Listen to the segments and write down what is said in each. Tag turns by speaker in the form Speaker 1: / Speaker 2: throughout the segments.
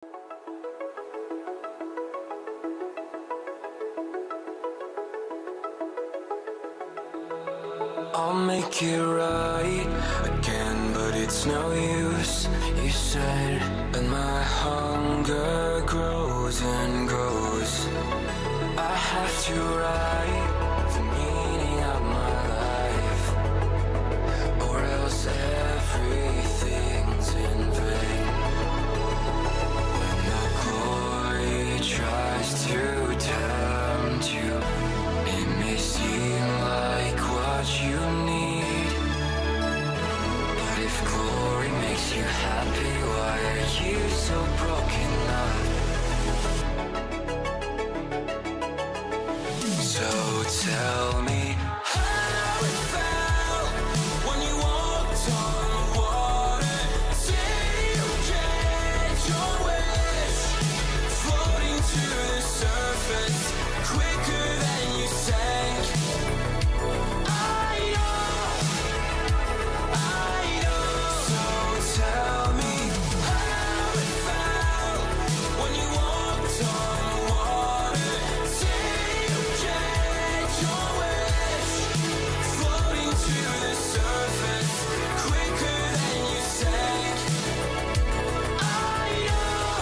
Speaker 1: I'll make it right again, but it's no use, you said. And my hunger grows and grows. I have to write the meaning of my life, or else everything's in vain. When the glory tries to tempt you, it may seem like what you need. But if glory makes you happy, why are you so broken up? So tell me how it felt when you walked on the water. Did you get your wish? Floating to the surface quicker than you sank. I know. So tell me how it felt when you walked on the water. Did you get your wish? Floating to the surface quicker than you sank. I know.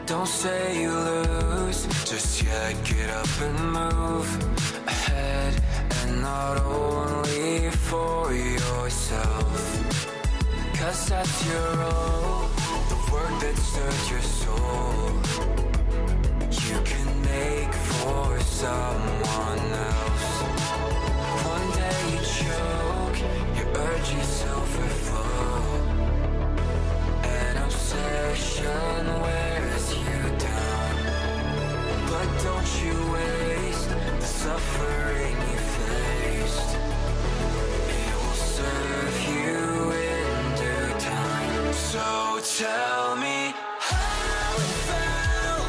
Speaker 1: Don't say you lose just yet, get up and move ahead, and not only for yourself, 'cause that's your role, the work that stirs your soul. You can make for someone else. One day you choke, your urges overflow, and obsession wears you down. But don't you waste the suffering you faced. It will serve you in due time. So tell me how it felt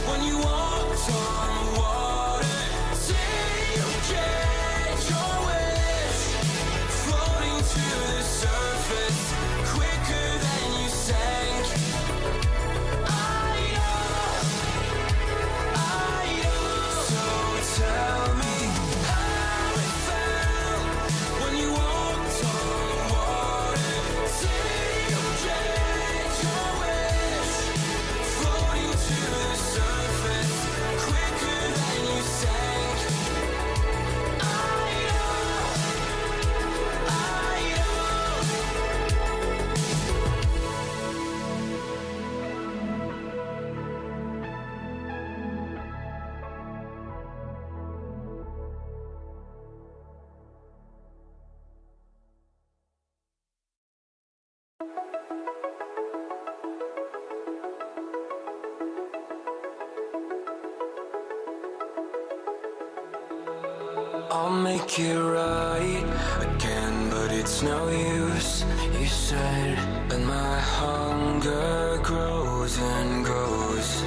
Speaker 1: when you walked on the water. Did you get your wish? Floating to the surface quicker than you sank. I know. So tell me how it felt when you walked on the water. Did you get your wish? Floating to the surface quicker than you sank. I know. I'll make it right again, but it's no use, you said. And my hunger grows and grows.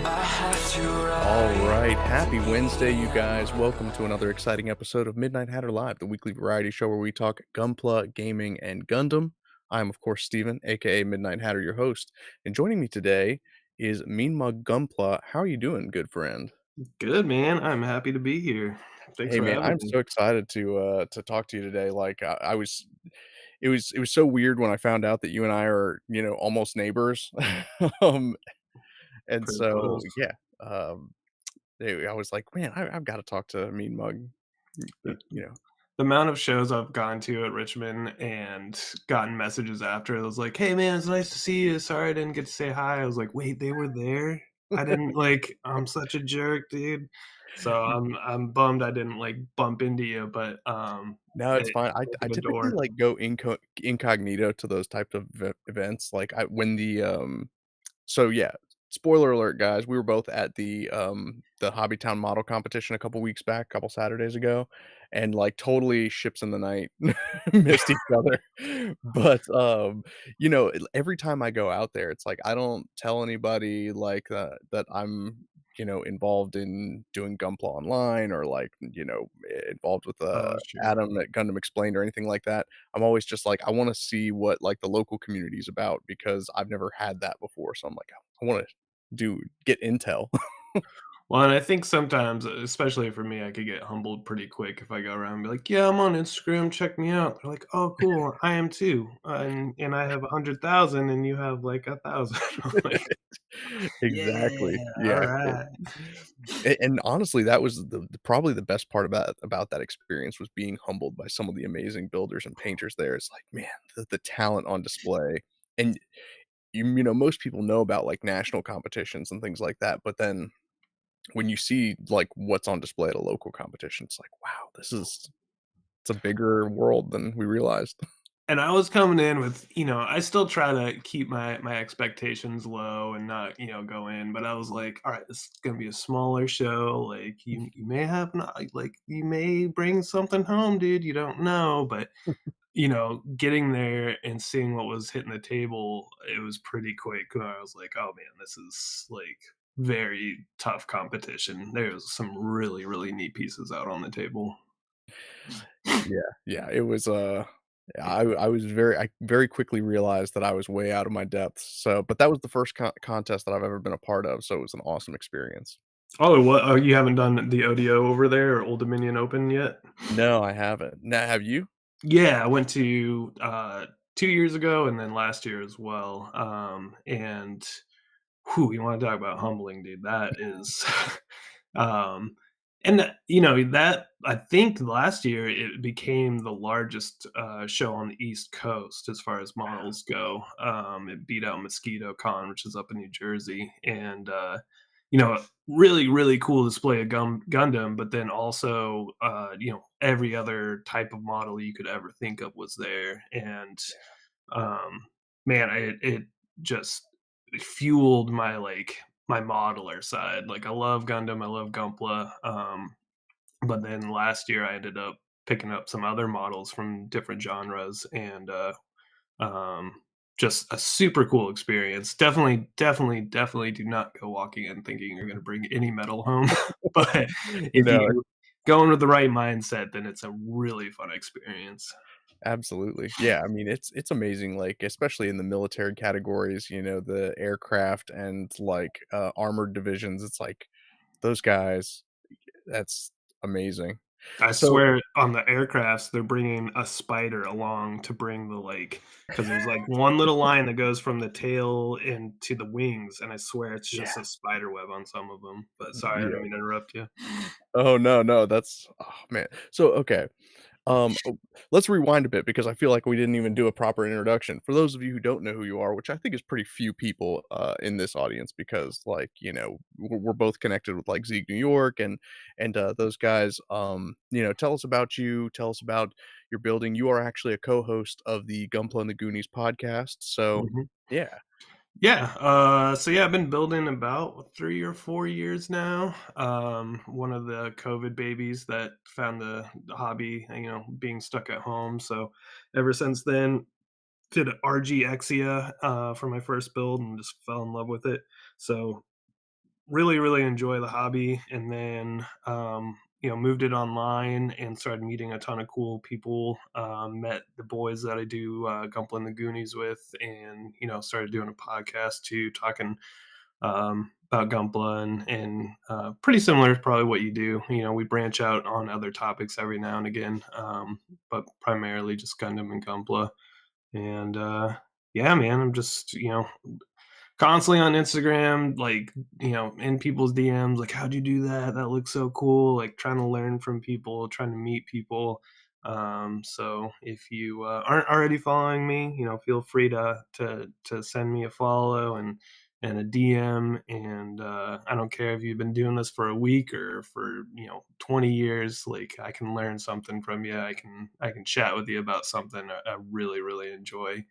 Speaker 1: I have to
Speaker 2: All right, happy Wednesday, you guys. Welcome to another exciting episode of Midnight Hatter Live, the weekly variety show where we talk Gunpla, gaming, and Gundam. I'm, of course, Steven, aka Midnight Hatter, your host. And joining me today is MeanMug Gunpla. How are you doing, good friend?
Speaker 3: Good, man. I'm happy to be here. Thanks
Speaker 2: Hey
Speaker 3: for
Speaker 2: man,
Speaker 3: having
Speaker 2: I'm
Speaker 3: me.
Speaker 2: so excited to talk to you today. Like I was it was so weird when I found out that you and I are, almost neighbors. um and
Speaker 3: Pretty
Speaker 2: so
Speaker 3: close.
Speaker 2: yeah, I was like, man, I've got to talk to Mean Mug.
Speaker 3: The
Speaker 2: You know,
Speaker 3: the amount of shows I've gone to at Richmond and gotten messages after, it was like, "Hey, man, it's nice to see you. Sorry I didn't get to say hi." I was like, "Wait, they were there? I didn't I'm such a jerk, dude." So I'm bummed I didn't bump into you, but
Speaker 2: no, it's
Speaker 3: it
Speaker 2: fine. I
Speaker 3: opened the
Speaker 2: typically
Speaker 3: door.
Speaker 2: like go incognito to those type of events. Like I when the so yeah. spoiler alert, guys, we were both at the Hobbytown model competition a couple weeks back, a couple Saturdays ago, and, like, totally ships in the night missed each other. But, every time I go out there, it's like I don't tell anybody, like, that I'm, involved in doing Gunpla online or, like, involved with,
Speaker 3: Oh, sure.
Speaker 2: Adam at Gundam Explained or anything like that. I'm always just like, I wanna see what, like, the local community is about because I've never had that before, so I'm like, I wanna get intel.
Speaker 3: Well, and I think sometimes, especially for me, I could get humbled pretty quick if I go around and be like, "Yeah, I'm on Instagram, check me out." They're like, "Oh, cool, I am too, and I have 100,000 and you have like 1,000." I'm like,
Speaker 2: Exactly,
Speaker 3: "Yeah,
Speaker 2: yeah,
Speaker 3: alright."
Speaker 2: and honestly, that was probably the best part about that experience was being humbled by some of the amazing builders and painters there. It's like, man, the talent on display, and most people know about, like, national competitions and things like that, but then when you see, like, what's on display at a local competition, it's like, wow, it's a bigger world than we realized.
Speaker 3: And I was coming in with, I still try to keep my expectations low and not, go in, but I was like, "All right, this is gonna be a smaller show, like, you may have not like, you may bring something home, dude, you don't know," but, getting there and seeing what was hitting the table, it was pretty quick where I was like, "Oh, man, this is, like, very tough competition." There's some really, really neat pieces out on the table.
Speaker 2: Yeah, yeah, it was, I was I very quickly realized that I was way out of my depths, so but that was the first contest that I've ever been a part of, so it was an awesome experience.
Speaker 3: Oh, what? Oh, you haven't done the ODO over there or Old Dominion Open yet?
Speaker 2: No, I haven't. Now have you?
Speaker 3: Yeah, I went to, 2 years ago and then last year as well, and whew, you wanna talk about humbling, dude, that is um, and that that I think last year it became the largest, show on the East Coast as far as models go. It beat out Mosquito Con, which is up in New Jersey, and, really, really cool display of Gundam, but then also, every other type of model you could ever think of was there, and, man, it just fueled my, like, my modeler side. Like, I love Gundam, I love Gunpla, but then last year I ended up picking up some other models from different genres and, um, just a super cool experience. Definitely, definitely, definitely do not go walking in thinking you're gonna bring any metal home, but if
Speaker 2: No,
Speaker 3: you go in with the right mindset, then it's a really fun experience.
Speaker 2: absolutely. Yeah, I mean, it's amazing, like, especially in the military categories, the aircraft and, like, armored divisions, it's like, those guys, that's amazing.
Speaker 3: I
Speaker 2: So
Speaker 3: swear on the aircrafts, they're bringing a spider along to bring the, like, because there's, like, one little line that goes from the tail into the wings, and I swear it's
Speaker 2: yeah,
Speaker 3: just a spider web on some of them. But sorry, I didn't
Speaker 2: yeah.
Speaker 3: mean to interrupt you.
Speaker 2: Oh, no, no, that's oh, man. So, okay, let's rewind a bit because I feel like we didn't even do a proper introduction. For those of you who don't know who you are, which I think is pretty few people in this audience, because like we're both connected with like Zeke New York and those guys. Tell us about you. Tell us about your building. You are actually a co-host of the Gunpla and the Goonies podcast. So
Speaker 3: Mhm.
Speaker 2: yeah,
Speaker 3: Yeah, so yeah, I've been building about 3 or 4 years now. One of the COVID babies that found the hobby, being stuck at home. So ever since then, did RG Exia for my first build and just fell in love with it. So really, really enjoy the hobby, and then moved it online and started meeting a ton of cool people. Met the boys that I do Gunpla and the Goonies with, and started doing a podcast too, talking about Gunpla and pretty similar to probably what you do. We branch out on other topics every now and again, but primarily just Gundam and Gunpla. And yeah, man, I'm just constantly on Instagram, like, in people's DMs, like, how'd you do that? That looks so cool. Like trying to learn from people, trying to meet people. So if you aren't already following me, feel free to send me a follow and a DM. And I don't care if you've been doing this for a week or for 20 years. Like I can learn something from you. I can chat with you about something I really really enjoy.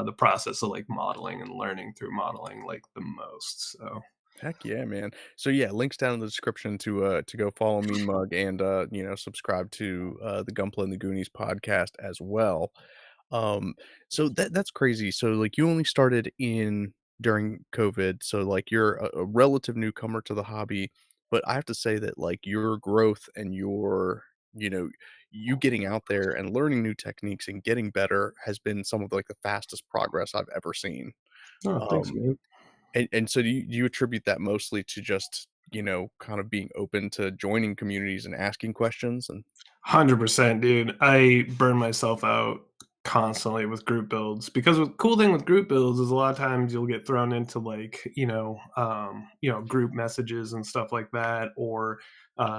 Speaker 3: the process of like modeling and learning through modeling like the most. So
Speaker 2: Heck yeah, man. So yeah, links down in the description to go follow MeanMug and subscribe to the Gunpla and the Goonies podcast as well. So that's crazy. So like you only started in during COVID, so like you're a relative newcomer to the hobby, but I have to say that like your growth and your you getting out there and learning new techniques and getting better has been some of like the fastest progress I've ever seen.
Speaker 3: oh, thanks,
Speaker 2: Um,
Speaker 3: man.
Speaker 2: and so do you attribute that mostly to just, kind of being open to joining communities and asking questions and
Speaker 3: 100%, dude. I burn myself out constantly with group builds because the cool thing with group builds is a lot of times you'll get thrown into like, group messages and stuff like that, or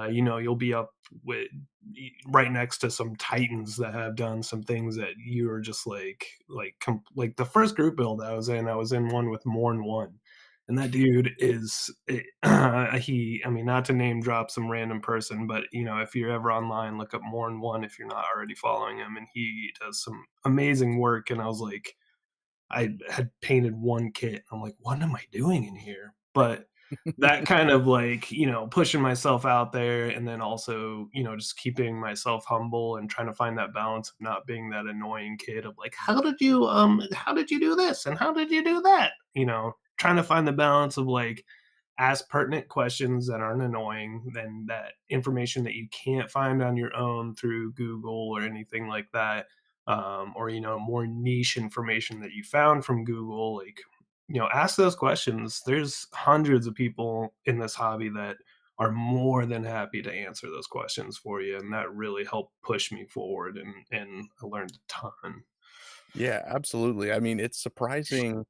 Speaker 3: you'll be up with right next to some titans that have done some things that you are just like the first group build I was in one with Morn One, and that dude is he, I mean, not to name drop some random person, but if you're ever online, look up Morn One if you're not already following him, and he does some amazing work. And I was like, I had painted one kit. I'm like, what am I doing in here? But that kind of like, pushing myself out there, and then also, just keeping myself humble and trying to find that balance of not being that annoying kid of like, how did you do this? And how did you do that? Trying to find the balance of like, ask pertinent questions that aren't annoying, then that information that you can't find on your own through Google or anything like that, or more niche information that you found from Google, like ask those questions. There's hundreds of people in this hobby that are more than happy to answer those questions for you, and that really helped push me forward, and I learned a ton.
Speaker 2: Yeah, absolutely. I mean, it's surprising.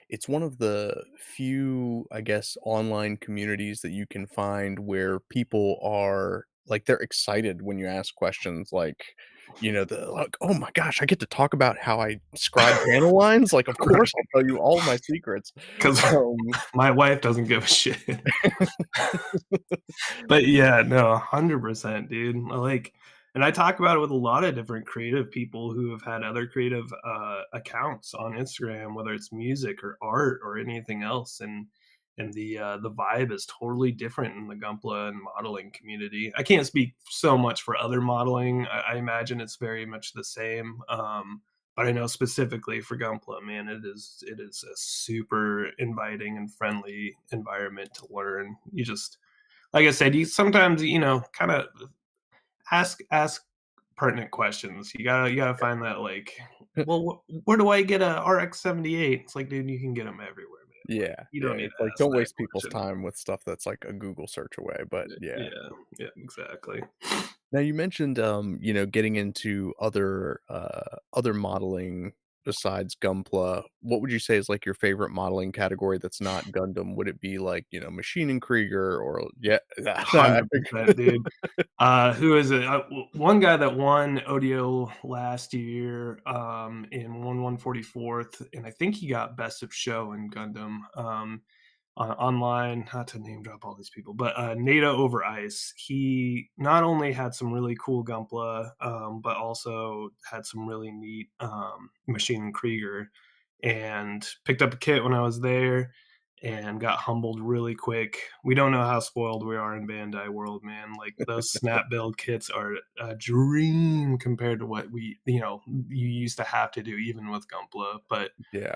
Speaker 2: It's one of the few, I guess, online communities that you can find where people are like they're excited when you ask questions like, the like, oh my gosh, I get to talk about how I scribe panel lines. Like, of course I'll tell you all my secrets.
Speaker 3: Because
Speaker 2: Um
Speaker 3: my wife doesn't give a shit. But yeah, no, 100%, dude. And I talk about it with a lot of different creative people who have had other creative accounts on Instagram, whether it's music or art or anything else, and the vibe is totally different in the Gunpla and modeling community. I can't speak so much for other modeling. I imagine it's very much the same. But I know specifically for Gunpla, man, it is a super inviting and friendly environment to learn. You just, like I said, you sometimes, kind of ask pertinent questions. You gotta find that like, well, where do I get a RX-78? It's like, dude, you can get them everywhere, man. Like,
Speaker 2: yeah,
Speaker 3: you
Speaker 2: yeah.
Speaker 3: don't need
Speaker 2: It's
Speaker 3: to
Speaker 2: like
Speaker 3: ask
Speaker 2: don't
Speaker 3: that
Speaker 2: waste people's
Speaker 3: question.
Speaker 2: time with stuff that's like a Google search away. But yeah.
Speaker 3: Yeah, yeah, exactly.
Speaker 2: Now you mentioned, getting into other modeling besides Gunpla. What would you say is like your favorite modeling category that's not Gundam? Would it be like, Machine and Krieger or yeah, I think
Speaker 3: 100%, dude. Who is it? One guy that won ODO last year, in 144th, and I think he got Best of Show in Gundam. Online, not to name drop all these people, but Nada Over Ice. He not only had some really cool Gunpla, but also had some really neat Machine and Krieger, and picked up a kit when I was there and got humbled really quick. We don't know how spoiled we are in Bandai world, man. Like those snap build kits are a dream compared to what you used to have to do even with Gunpla. But
Speaker 2: yeah.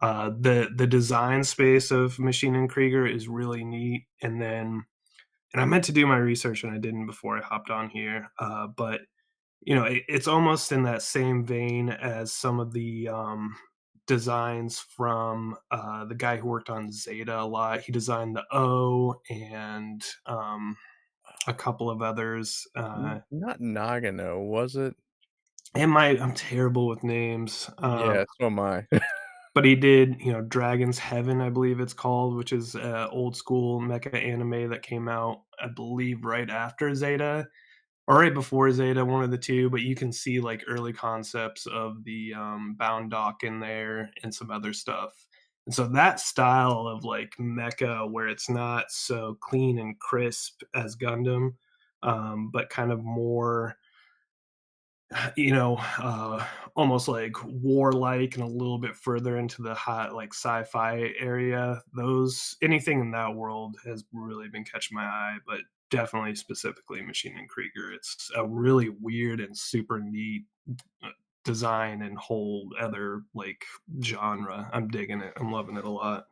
Speaker 3: the design space of Machine and Krieger is really neat. And I meant to do my research and I didn't before I hopped on here. But it's almost in that same vein as some of the designs from the guy who worked on Zeta a lot. He designed the O and a couple of others.
Speaker 2: Not Nagano, was it?
Speaker 3: I'm terrible with names.
Speaker 2: Yeah, so am I.
Speaker 3: But he did, Dragon's Heaven, I believe it's called, which is old school mecha anime that came out, I believe, right after Zeta or right before Zeta, one of the two. But you can see like early concepts of the Bound Dock in there and some other stuff. And so that style of like mecha, where it's not so clean and crisp as Gundam, but kind of more you know, almost like warlike and a little bit further into the hot like sci-fi area. Those anything in that world has really been catching my eye, but definitely specifically Machine and Krieger. It's a really weird and super neat uh, design and whole other like genre. I'm digging it. I'm loving it a lot.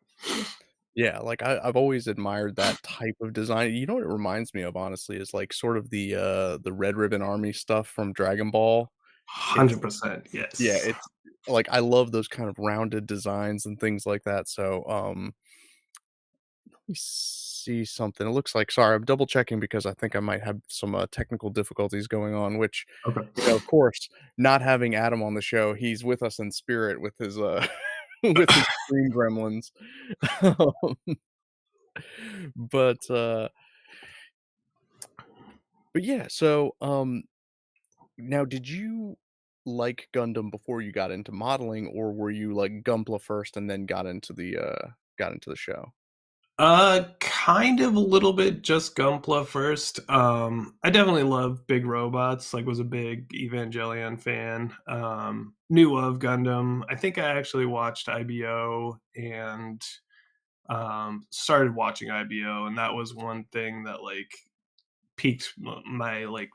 Speaker 2: Yeah, like, I've always admired that type of design. You know what it reminds me of, honestly, is, like, sort of the Red Ribbon Army stuff from Dragon Ball. It's
Speaker 3: 100%.
Speaker 2: yeah,
Speaker 3: Yes.
Speaker 2: it's like, I love those kind of rounded designs and things like that, so, let me see something. It looks like sorry, I'm double checking because I think I might have some, technical difficulties going on, which,
Speaker 3: Okay.
Speaker 2: of course, not having Adam on the show, he's with us in spirit with his, with his screen gremlins. But, but yeah, so, now did you like Gundam before you got into modeling, or were you like Gunpla first and then got into the show?
Speaker 3: Kind of a little bit just Gunpla first. I definitely love big robots, like was a big Evangelion fan. Knew of Gundam. I think I actually watched IBO and started watching IBO, and that was one thing that like piqued my like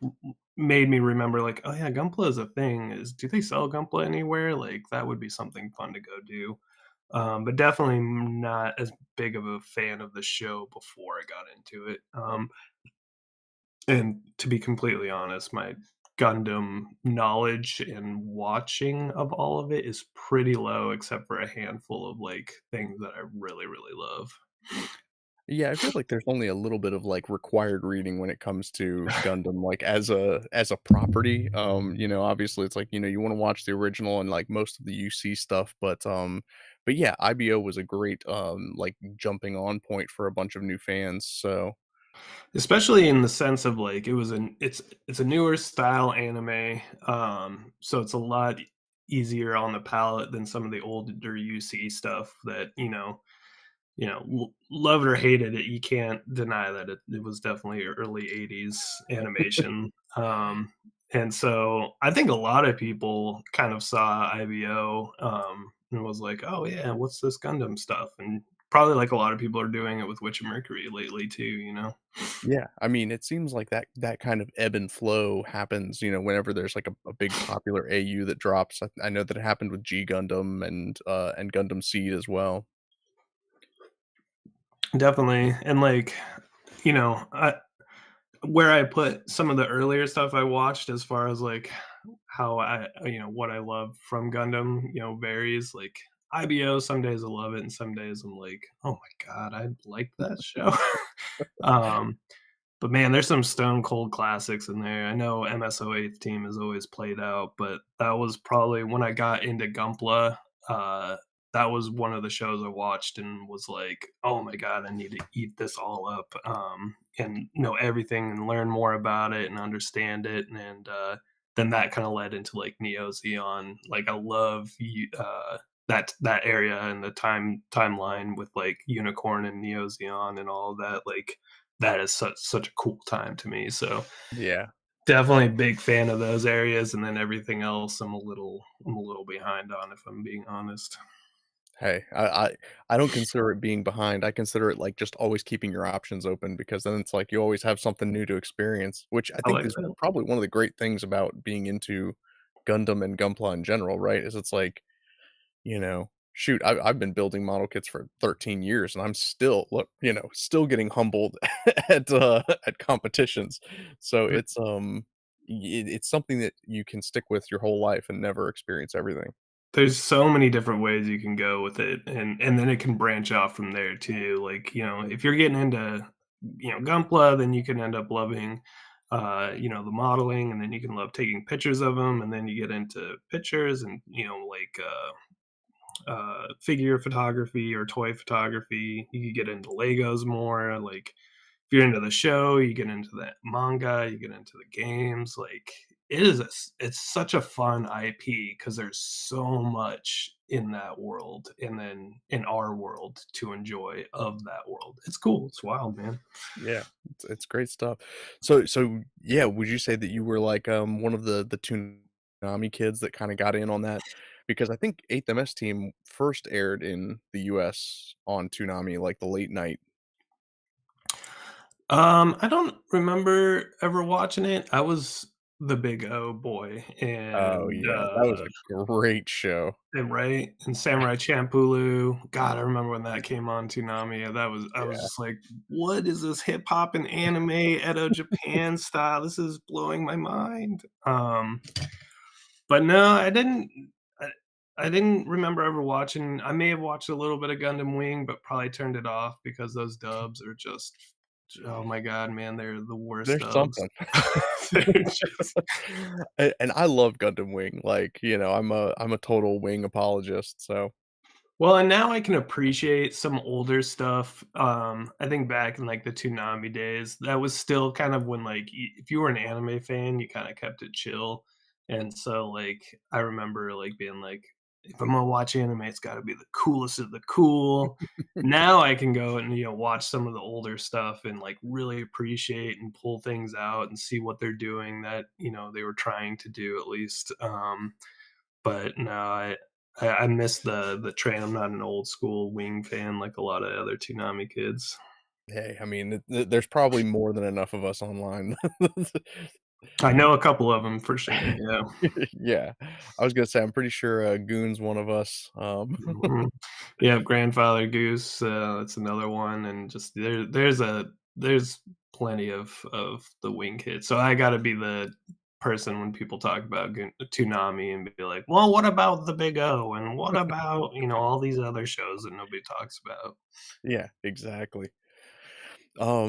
Speaker 3: made me remember like, oh yeah, Gunpla is a thing. Is do they sell Gunpla anywhere? Like that would be something fun to go do. But definitely not as big of a fan of the show before I got into it. And to be completely honest, my Gundam knowledge and watching of all of it is pretty low, except for a handful of like things that I really, really love.
Speaker 2: Yeah, I feel like there's only a little bit of like required reading when it comes to Gundam, like as a property. Obviously it's like, you want to watch the original and like most of the UC stuff, but yeah, IBO was a great like jumping on point for a bunch of new fans. So
Speaker 3: Especially in the sense of like it's a newer style anime, so it's a lot easier on the palate than some of the older UC stuff that love it or hated it, you can't deny that it was definitely early 80s animation. And so I think a lot of people kind of saw IBO and was like, oh yeah, what's this Gundam stuff? And probably like a lot of people are doing it with Witch of Mercury lately too.
Speaker 2: yeah, I mean, it seems like that kind of ebb and flow happens, whenever there's like a big popular AU that drops. I know that it happened with G Gundam and Gundam Seed as well.
Speaker 3: Definitely. And like, I, where I put some of the earlier stuff I watched as far as like how what I love from Gundam, varies. Like IBO, some days I love it, and some days I'm like, oh my god, I like that show. um, but man, there's some stone cold classics in there. I know MSO Eighth Team is always played out, but that was probably when I got into Gunpla. Uh, that was one of the shows I watched and was like, "Oh my god, I need to eat this all up and know everything and learn more about it and understand it." And then that kind of led into like Neo Zeon. Like I love that area and the timeline with like Unicorn and Neo Zeon and all of that. Like that is such a cool time to me. So
Speaker 2: Yeah.
Speaker 3: definitely a big fan of those areas, and then everything else I'm a little behind on if I'm being honest.
Speaker 2: Hey, I don't consider it being behind. I consider it like just always keeping your options open because then it's like you always have something new to experience, which I
Speaker 3: I
Speaker 2: think
Speaker 3: like
Speaker 2: is
Speaker 3: that.
Speaker 2: probably one of the great things about being into Gundam and Gunpla in general, right? Is it's like, shoot, I've been building model kits for 13 years and I'm still look, still getting humbled at competitions. So it's something that you can stick with your whole life and never experience everything.
Speaker 3: There's so many different ways you can go with it, and then it can branch off from there too. Like, if you're getting into, Gunpla, then you can end up loving, the modeling, and then you can love taking pictures of them, and then you get into pictures and, like, figure photography or toy photography. You could get into Legos more. Like if you're into the show, you get into the manga, you get into the games. Like it's such a fun IP because there's so much in that world, and then in our world to enjoy of that world. It's cool. It's wild, man.
Speaker 2: Yeah, it's great stuff. So yeah, would you say that you were like one of the two Toonami kids that kinda got in on that, because I think 8th MS Team first aired in the US on Toonami, like, the late night.
Speaker 3: I don't remember ever watching it. I was the Big O boy,
Speaker 2: Oh, yeah, that was a great show.
Speaker 3: right? And Samurai Champloo. God, I remember when that came on Toonami. I was
Speaker 2: Yeah.
Speaker 3: just like, "What is this hip hop and anime Edo Japan style? This is blowing my mind." But no, I I didn't remember ever watching. I may have watched a little bit of Gundam Wing, but probably turned it off because those dubs are just oh my god, man, they're the worst
Speaker 2: There's
Speaker 3: dubs.
Speaker 2: something.
Speaker 3: They're just
Speaker 2: And I love Gundam Wing, like, I'm a total Wing apologist, so
Speaker 3: well, and now I can appreciate some older stuff. I think back in, like, the Toonami days, that was still kind of when, like, y if you were an anime fan, you kinda kept it chill, and so, like, I remember, like, being like, "If I'm gonna watch anime, it's gotta be the coolest of the cool." Now I can go and, watch some of the older stuff and, like, really appreciate and pull things out and see what they're doing that, they were trying to do at least, but no, I miss the train. I'm not an old school Wing fan like a lot of other Toonami kids.
Speaker 2: hey, I mean, there's probably more than enough of us online.
Speaker 3: I know a couple of them for sure, yeah.
Speaker 2: Yeah. I was gonna say, I'm pretty sure, Goon's one of us,
Speaker 3: Mhm. Yeah, Grandfather Goose, that's another one, and just there's plenty of the Wing kids. So I gotta be the person when people talk about Toonami and be like, "Well, what about the Big O? And what about, all these other shows that nobody talks about?"
Speaker 2: Yeah, exactly.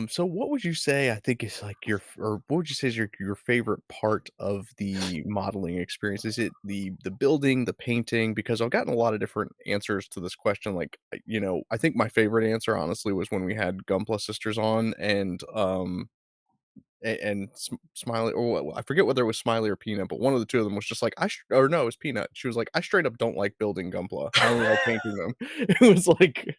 Speaker 2: So what would you say I think is like or what would you say is your favorite part of the modeling experience? Is it the building, the painting? Because I've gotten a lot of different answers to this question. Like, I think my favorite answer honestly was when we had Gunpla sisters on and Smiley, or I forget whether it was Smiley or Peanut, but one of the two of them was just like, or no, it was Peanut. She was like, I straight up don't like building Gunpla. I only like painting them. It was like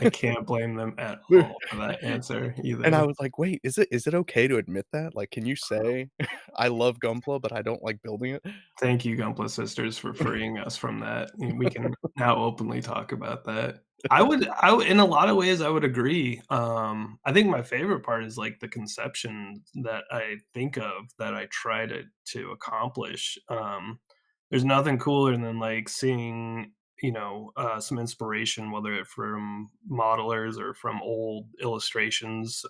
Speaker 3: I can't blame them at all for that answer
Speaker 2: And I
Speaker 3: either.
Speaker 2: was like, "Wait, is it okay to admit that? Like, can you say, 'I love Gunpla, but I don't like building it'?"
Speaker 3: Thank you, Gunpla Sisters, for freeing us from that. We can now openly talk about that. In a lot of ways, I would agree. I think my favorite part is like the conception that I think of that I try to accomplish. There's nothing cooler than like seeing, some inspiration, whether it from modelers or from old illustrations.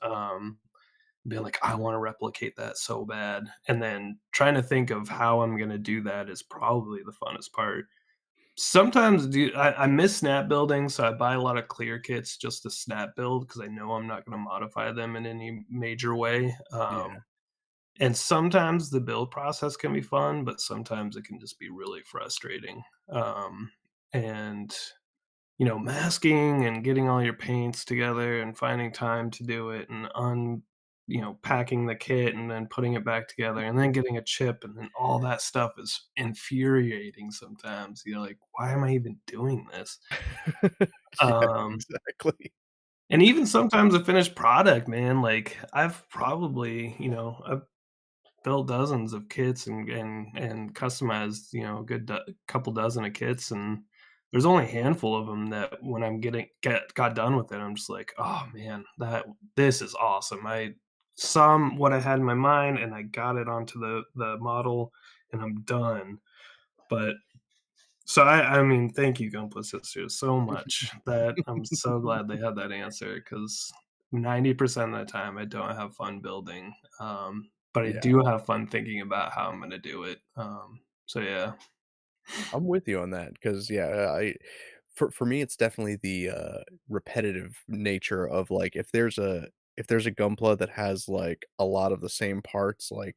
Speaker 3: Being like, "I wanna replicate that so bad," and then trying to think of how I'm gonna do that is probably the funnest part. Sometimes I miss snap building, so I buy a lot of clear kits just to snap build because I know I'm not gonna modify them in any major way,
Speaker 2: Yeah.
Speaker 3: and sometimes the build process can be fun, but sometimes it can just be really frustrating, and masking and getting all your paints together and finding time to do it and packing the kit and then putting it back together and then getting a chip and then all that stuff is infuriating sometimes. You're like, why am I even doing this?
Speaker 2: Yeah,
Speaker 3: Um,
Speaker 2: exactly.
Speaker 3: and even sometimes a finished product, man, like I've probably, I've built dozens of kits and customized, a good couple dozen of kits, and there's only a handful of them that when I'm got done with it, I'm just like, oh man, this is awesome. I some what I had in my mind, and I got it onto the model, and I'm done. But so I mean, thank you, Gunpla Sisters, so much that I'm so glad they had that answer because 90% of the time I don't have fun building, but I
Speaker 2: Yeah,
Speaker 3: do have fun thinking about how I'm gonna do it. So yeah.
Speaker 2: I'm with you on that because yeah, I for me, it's definitely the, repetitive nature of, like, if there's a Gunpla that has, like, a lot of the same parts, like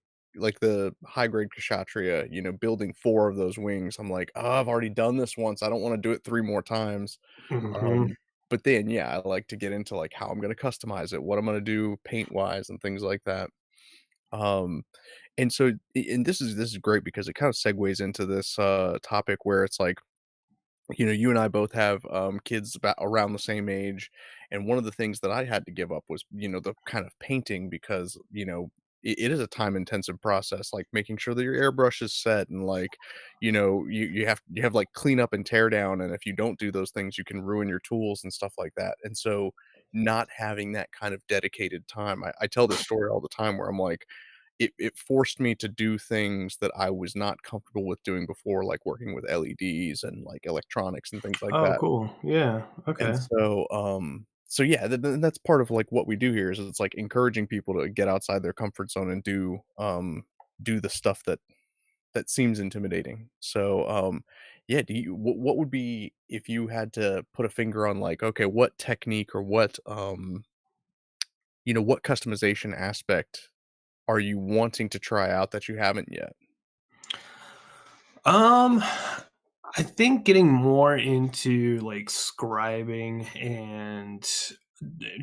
Speaker 2: the high grade Kshatriya, building 4 of those wings, I'm like, "Oh, I've already done this once, I don't wanna do it 3 more times."
Speaker 3: Mhm.
Speaker 2: But then, yeah, I like to get into, like, how I'm gonna customize it, what I'm gonna do paint-wise, and things like that. Um, and so and this is great because it kind of segues into this, topic where it's like, you and I both have, kids about around the same age, and one of the things that I had to give up was, the kind of painting because, it is a time intensive process, like making sure that your airbrush is set and like, you have like clean up and tear down. And if you don't do those things, you can ruin your tools and stuff like that. And so not having that kind of dedicated time, I tell this story all the time where I'm like, it forced me to do things that I was not comfortable with doing before, like working with LEDs and like electronics and things like
Speaker 3: Oh,
Speaker 2: that.
Speaker 3: cool. Yeah.
Speaker 2: And
Speaker 3: Okay.
Speaker 2: so yeah, that's part of like what we do here is it's like encouraging people to get outside their comfort zone and do the stuff that seems intimidating. So yeah, what would be if you had to put a finger on like, okay, what technique or what customization aspect are you wanting to try out that you haven't yet?
Speaker 3: Um, I think getting more into like scribing and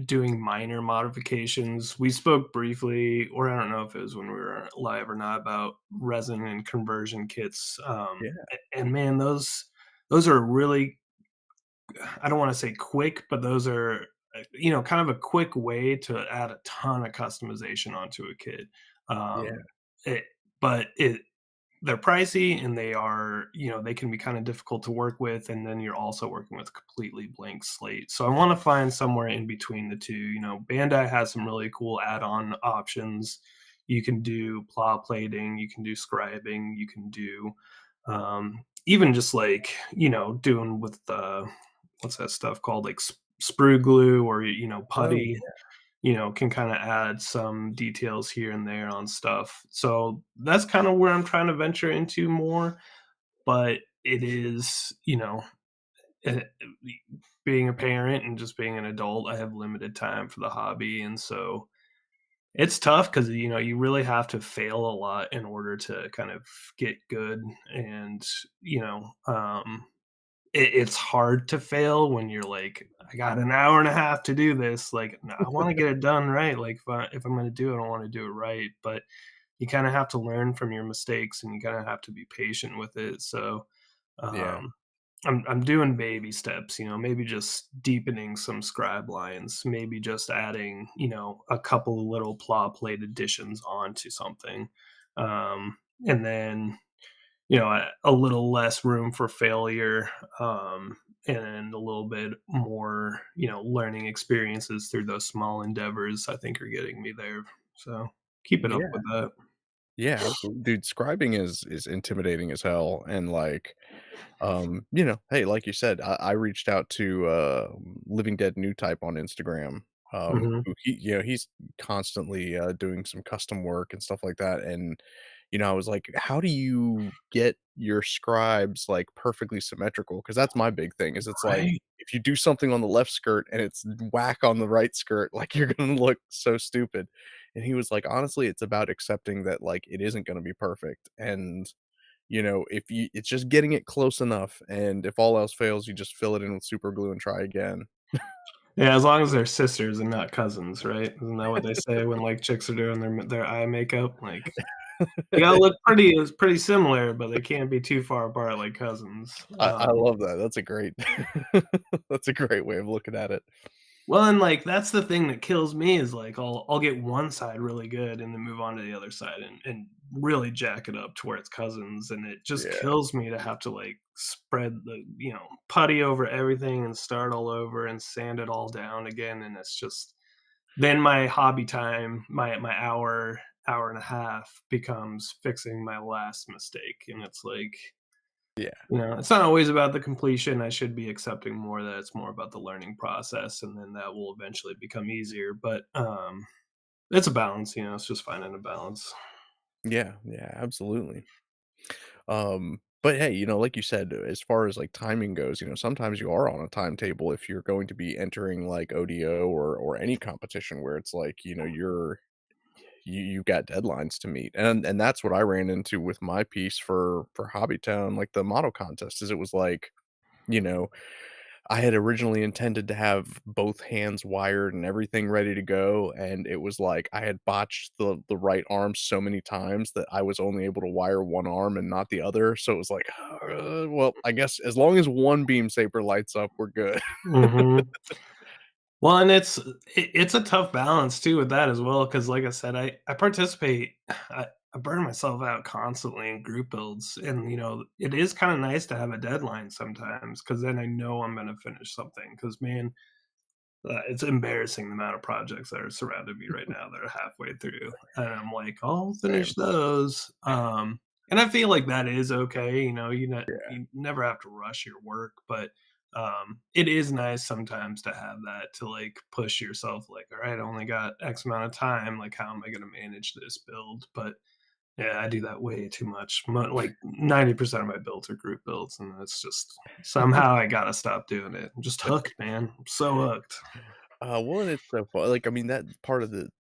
Speaker 3: doing minor modifications. We spoke briefly, or I don't know if it was when we were live or not, about resin and conversion kits.
Speaker 2: Yeah,
Speaker 3: And man, those are really, I don't want to say quick, but those are kind of a quick way to add a ton of customization onto a kit.
Speaker 2: yeah,
Speaker 3: Um, it, but they're pricey and they are, they can be kind of difficult to work with. And then you're also working with a completely blank slate. So I want to find somewhere in between the two. Bandai has some really cool add-on options. You can do plow plating, you can do scribing, you can do even just like, doing with what's that stuff called? Like sprue glue or,
Speaker 2: oh
Speaker 3: putty, can kind of add some details here and there on stuff. So that's kind of where I'm trying to venture into more. But it is, eh, being a parent and just being an adult, I have limited time for the hobby. And so it's tough because, you really have to fail a lot in order to kind of get good. And, it's hard to fail when you're like, I got an hour and a half to do this. Like, no, I want to get it done right. Like, if I'm going to do it, I want to do it right. But you kind of have to learn from your mistakes, and you kind of have to be patient with it. So,
Speaker 2: yeah,
Speaker 3: um, I'm doing baby steps. Maybe just deepening some scribe lines, maybe just adding, a couple of little plow plate additions onto something, and then a little less room for failure, and a little bit more, learning experiences through those small endeavors, I think are getting me there. So keep it up
Speaker 2: yeah.
Speaker 3: with that.
Speaker 2: Yeah, absolutely. Dude, scribing is intimidating as hell, and, like, hey, like you said, I reached out to, Living Dead New Type on Instagram,
Speaker 3: Mhm.
Speaker 2: who he's constantly, doing some custom work and stuff like that, and, I was like, "How do you get your scribes, like, perfectly symmetrical?" Because that's my big thing, is it's like,
Speaker 3: Right.
Speaker 2: if you do something on the left skirt and it's whack on the right skirt, like, you're gonna look so stupid. And he was like, "Honestly, it's about accepting that, like, it isn't gonna be perfect, and, if you it's just getting it close enough, and if all else fails, you just fill it in with super glue and try again."
Speaker 3: Yeah, as long as they're sisters and not cousins, right? Isn't that what they say when, like, chicks are doing their eye makeup? Like, they gotta look pretty similar, but they can't be too far apart like cousins.
Speaker 2: I love that, that's a great that's a great way of looking at it.
Speaker 3: Well, and, like, that's the thing that kills me is, like, I'll get one side really good and then move on to the other side and really jack it up to where it's cousins, and it just
Speaker 2: Yeah,
Speaker 3: kills me to have to, like, spread putty over everything and start all over and sand it all down again, and it's just then my hobby time, my hour and a half becomes fixing my last mistake, and it's like,
Speaker 2: yeah.
Speaker 3: it's not always about the completion. I should be accepting more that it's more about the learning process, and then that will eventually become easier. But it's a balance. It's just finding a balance.
Speaker 2: Yeah, yeah, absolutely. But hey, like you said, as far as, like, timing goes, sometimes you are on a timetable if you're going to be entering, like, ODO or any competition where it's like, you've got deadlines to meet, and that's what I ran into with my piece for Hobbytown, like, the model contest, is it was like, you know, I had originally intended to have both hands wired and everything ready to go, and it was like I had botched the right arm so many times that I was only able to wire one arm and not the other, so it was like, well, I guess as long as one beam saber lights up, we're good."
Speaker 3: Hmm. Well, and it's a tough balance too with that as well, because like I said, I participate I burn myself out constantly in group builds, and, it is kinda nice to have a deadline sometimes, because then I know I'm gonna finish something. Because man, it's embarrassing the amount of projects that are surrounding me right now that are halfway through, and I'm like, "I'll finish
Speaker 2: Same.
Speaker 3: those." And I feel like that is okay,
Speaker 2: Yeah.
Speaker 3: you never have to rush your work, but, it is nice sometimes to have that to, like, push yourself, like, "Alright, I only got X amount of time, like, how am I gonna manage this build?" But, yeah, I do that way too much. Like, 90% of my builds are group builds, and it's just somehow I gotta stop doing it. I'm just hooked, man. I'm so hooked.
Speaker 2: Well, and it's so fun. Like, I mean, that part of the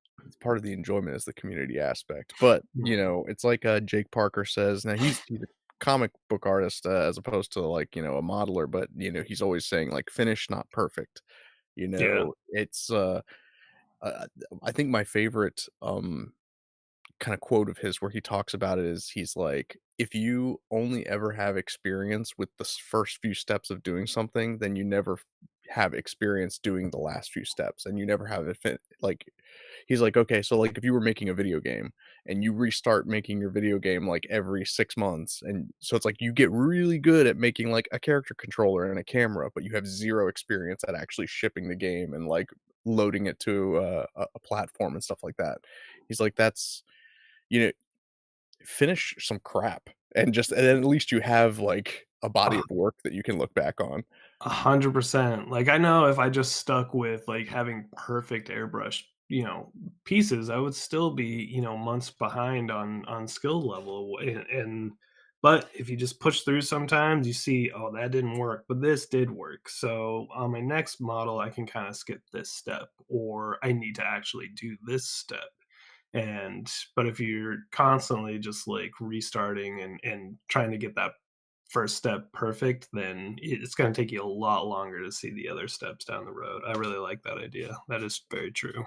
Speaker 2: enjoyment is the community aspect. But
Speaker 3: Mhm.
Speaker 2: it's like Jake Parker says. Now he's a comic book artist as opposed to like a modeler, but he's always saying like finish, not perfect.
Speaker 3: Yeah.
Speaker 2: It's uh, I think my favorite kind of quote of his where he talks about it is he's like, if you only ever have experience with the first few steps of doing something, then you never have experience doing the last few steps, and you never have it like he's like, okay, so like if you were making a video game and you restart making your video game like every 6 months, and so it's like you get really good at making like a character controller and a camera, but you have zero experience at actually shipping the game and like loading it to a platform and stuff like that. He's like, that's you know, finish some crap and then at least you have, like, a body
Speaker 3: A
Speaker 2: of work that you can look back on.
Speaker 3: 100%. Like, I know if I just stuck with, like, having perfect airbrush, pieces, I would still be, months behind on skill level, but if you just push through sometimes, you see, "Oh, that didn't work, but this did work." So, on my next model, I can kinda skip this step, or I need to actually do this step. But if you're constantly just like restarting and trying to get that first step perfect, then it's going to take you a lot longer to see the other steps down the road. I really like that idea. That is very true.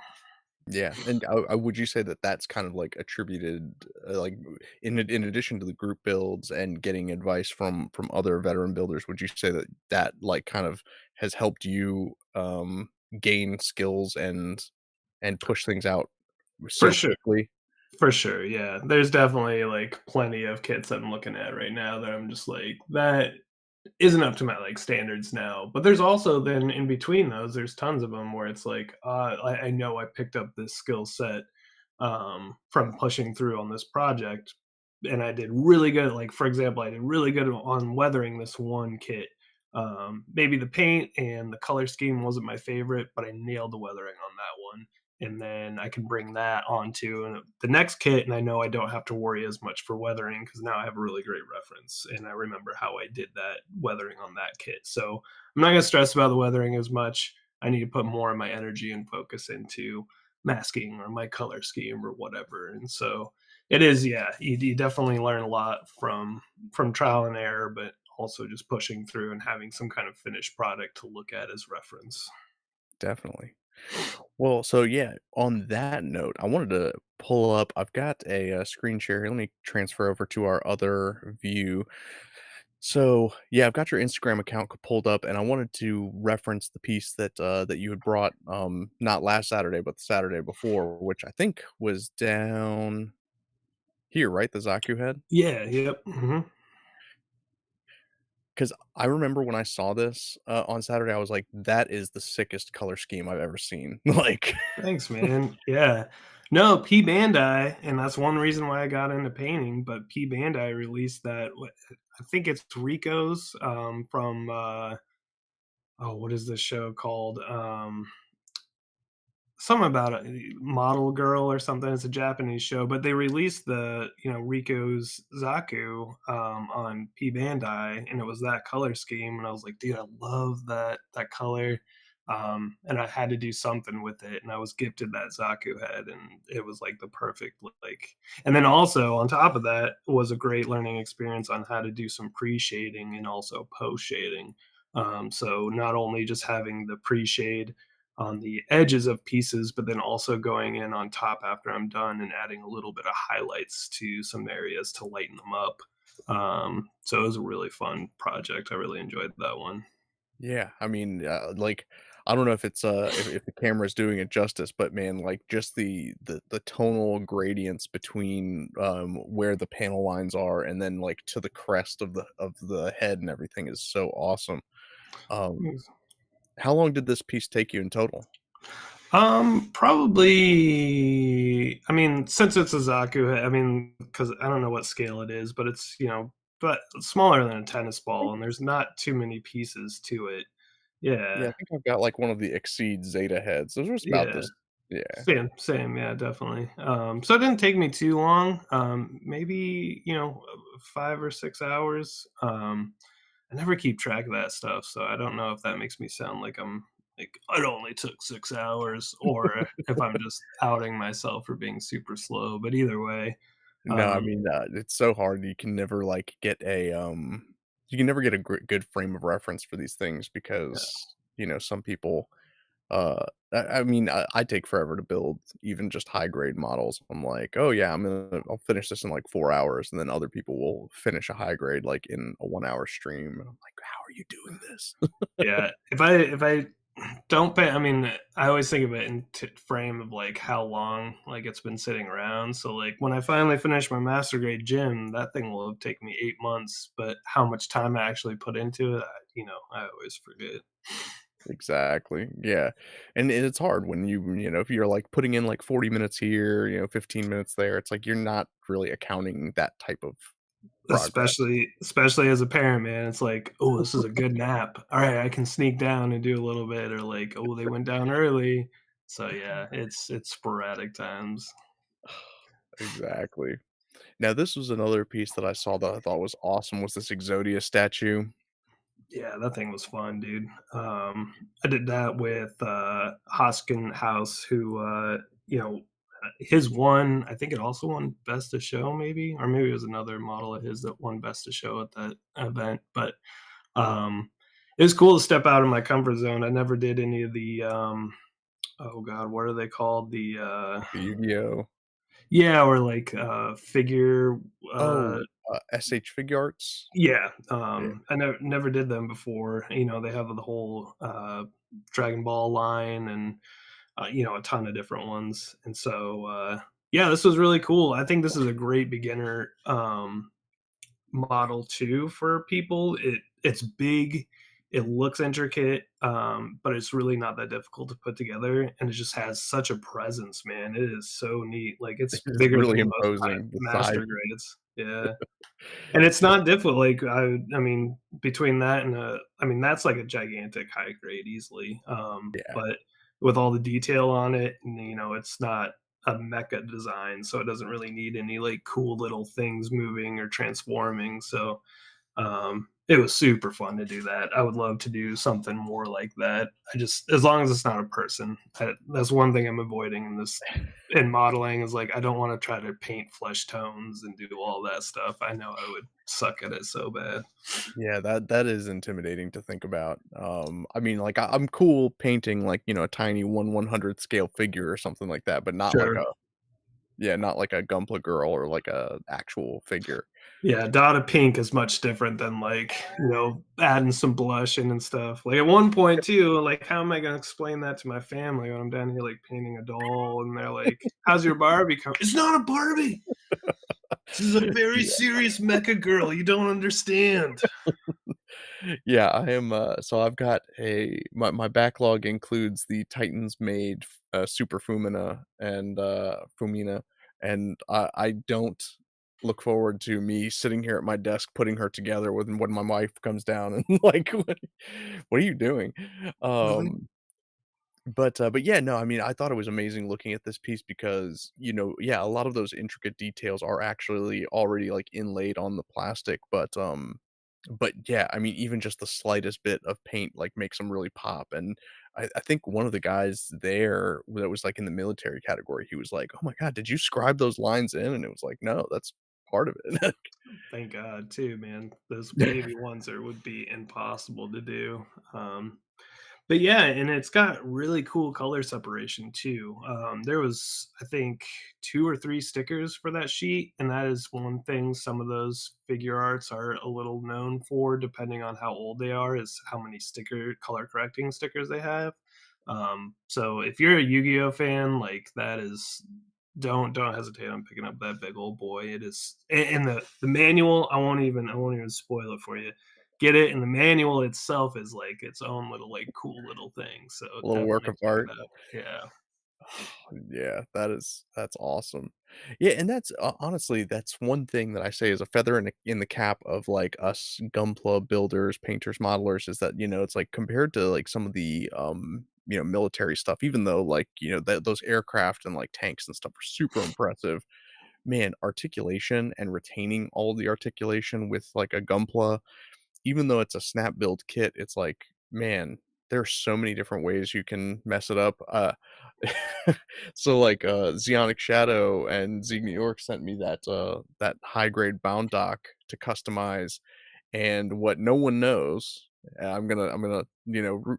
Speaker 2: Yeah, and would you say that that's kind of, like, attributed, like, in addition to the group builds and getting advice from other veteran builders, would you say that that, like, kind of has helped you, gain skills and push things out
Speaker 3: For
Speaker 2: so
Speaker 3: sure.
Speaker 2: quickly?
Speaker 3: For sure. Yeah. There's definitely like plenty of kits I'm looking at right now that I'm just like, that isn't up to my, like, standards now, but there's also then in between those, there's tons of them where it's like, I know I picked up this skill set, from pushing through on this project, and I did really good, like, for example, I did really good on weathering this one kit. Maybe the paint and the color scheme wasn't my favorite, but I nailed the weathering on that one, and then I can bring that onto the next kit, and I know I don't have to worry as much for weathering because now I have a really great reference, and I remember how I did that weathering on that kit. So I'm not gonna stress about the weathering as much. I need to put more of my energy and focus into masking or my color scheme or whatever. And so it is, yeah, you definitely learn a lot from trial and error, but also just pushing through and having some kind of finished product to look at as reference.
Speaker 2: Definitely. Well, so yeah, on that note, I wanted to pull up. I've got a, screen share here. Let me transfer over to our other view. So yeah, I've got your Instagram account pulled up, and I wanted to reference the piece that you had brought, not last Saturday, but the Saturday before, which I think was down here, right? The Zaku head.
Speaker 3: Yeah, yep.
Speaker 2: Because I remember when I saw this on Saturday, I was like, "That is the sickest color scheme I've ever seen." Like,
Speaker 3: Thanks, man. Yeah. No, P Bandai, and that's one reason why I got into painting, but P Bandai released that I think it's Rico's from oh, what is this show called? Something about a model girl or something. It's a Japanese show, but they released the Rico's Zaku on P Bandai, and it was that color scheme, and I was like, dude, I love that color. And I had to do something with it, and I was gifted that Zaku head, and it was like the perfect like. And then also on top of that was a great learning experience on how to do some pre shading and also post shading. So not only just having the pre shade on the edges of pieces, but then also going in on top after I'm done and adding a little bit of highlights to some areas to lighten them up. So it was a really fun project. I really enjoyed that one.
Speaker 2: yeah, I mean, like I don't know if it's if the camera's doing it justice, but man, like just the tonal gradients between where the panel lines are and then like to the crest of the head and everything is so awesome. Um, how long did this piece take you in total?
Speaker 3: Probably. I mean, since it's a Zaku, I mean, because I don't know what scale it is, but it's but smaller than a tennis
Speaker 2: I think
Speaker 3: ball, and there's not too many pieces to it.
Speaker 2: yeah,
Speaker 3: Yeah,
Speaker 2: I think I've got like one of the Exceed Zeta heads. Those are about
Speaker 3: yeah,
Speaker 2: this. Yeah.
Speaker 3: same, yeah, definitely. So it didn't take me too long. Maybe 5 or 6 hours. I never keep track of that stuff, so I don't know if that makes me sound like I'm like it only took 6 hours, or if I'm just outing myself for being super slow. But either way,
Speaker 2: No, I
Speaker 3: um,
Speaker 2: mean, it's so hard. You can never like get a you can never get a good frame of reference for these things
Speaker 3: yeah,
Speaker 2: because some people I mean I take forever to build even just high grade models. I'm like, oh yeah, I'll finish this in like 4 hours, and then other people will finish a high grade like in a 1 hour stream, and I'm like, how are you doing this?
Speaker 3: yeah. If I don't pay, I mean, I always think of it in frame of like how long like it's been sitting around. So like when I finally finish my master grade gym, that thing will have taken me 8 months. But how much time I actually put into it, I always forget.
Speaker 2: Exactly. Yeah. And it's hard when if you're like putting in like 40 minutes here, 15 minutes there, it's like you're not really accounting that type of progress.
Speaker 3: Especially as a parent, man, it's like, "Oh, this is a good nap. Alright, I can sneak down and do a little bit," or like, "Oh, they went down early." So, yeah, it's sporadic times.
Speaker 2: Exactly. Now, this was another piece that I saw that I thought was awesome was this Exodia statue.
Speaker 3: Yeah, that thing was fun, dude. I did that with, Hoskin House, who, his one I think it also won Best of Show maybe, or maybe it was another model of his that won Best of Show at that event, but Um, it was cool to step out of my comfort zone. I never did any of the oh god, what are they called?
Speaker 2: Like the Yu-Gi-Oh!
Speaker 3: Yeah, or like figure
Speaker 2: Oh, SH Figure Arts?
Speaker 3: yeah,
Speaker 2: Yeah.
Speaker 3: I never did them before. They have the whole Dragon Ball line and a ton of different ones. And so yeah, this was really cool. I think this is a great beginner model too for people. It's big, it looks intricate, but it's really not that difficult to put together, and it just has such a presence, man. It is so neat. Like it's
Speaker 2: It's
Speaker 3: bigger
Speaker 2: really
Speaker 3: than most
Speaker 2: imposing, the size.
Speaker 3: master grades. Yeah. And it's not difficult. Like I mean, between that and I mean, that's like a gigantic high grade easily.
Speaker 2: Yeah.
Speaker 3: But with all the detail on it, and it's not a mecha design, so it doesn't really need any like cool little things moving or transforming. So it was super fun to do that. I would love to do something more like that. I just, as long as it's not a person, that's one thing I'm avoiding in modeling is like I don't want to try to paint flesh tones and do all that stuff. I know I would suck at it so bad.
Speaker 2: Yeah, that is intimidating to think about. I mean, like, I'm cool painting, like, a tiny 1/100th scale figure or something like that, but not like
Speaker 3: Sure.
Speaker 2: a yeah, not like a Gunpla girl or like a actual figure.
Speaker 3: Yeah, dot of pink is much different than like, adding some blush in and stuff. Like at one point too, like how am I gonna explain that to my family when I'm down here like painting a doll and they're like, "How's your Barbie come?" It's not a Barbie. This is a very serious mecha girl. You don't understand.
Speaker 2: Yeah, I am, so I've got my backlog includes the Titans made, Super Fumina and, Fumina, and I don't look forward to me sitting here at my desk putting her together when my wife comes down and like, "What are you doing?"
Speaker 3: Really?
Speaker 2: Um but yeah, no, I mean, I thought it was amazing looking at this piece because, yeah, a lot of those intricate details are actually already, like, inlaid on the plastic, but yeah, I mean, even just the slightest bit of paint, like, makes them really pop, and I think one of the guys there that was, like, in the military category, he was like, "Oh my god, did you scribe those lines in?" And it was like, "No, that's part of it."
Speaker 3: Thank God too, man. Those baby ones are would be impossible to do. Um, but yeah, and it's got really cool color separation too. There was, I think, 2 or 3 stickers for that sheet, and that is one thing some of those figure arts are a little known for, depending on how old they are, is how many sticker color correcting stickers they have. So if you're a Yu-Gi-Oh fan, like that is don't hesitate on picking up that big old boy. It is, and the manual. I won't even spoil it for you. Get it, and the manual itself is like its own little like cool little thing. So
Speaker 2: A little work
Speaker 3: definitely
Speaker 2: of
Speaker 3: check it
Speaker 2: art.
Speaker 3: out. Yeah,
Speaker 2: Yeah, that's awesome. Yeah, and that's honestly that's one thing that I say is a feather in the cap of like us Gunpla builders, painters, modelers is that it's like compared to like some of the military stuff, even though like those aircraft and like tanks and stuff are super impressive. Man, articulation and retaining all of the articulation with like a Gunpla, even though it's a snap build kit, it's like, man, there's so many different ways you can mess it up. So like Zeonic Shadow and Zeke New York sent me that high grade bound dock to customize, and what no one knows, I'm gonna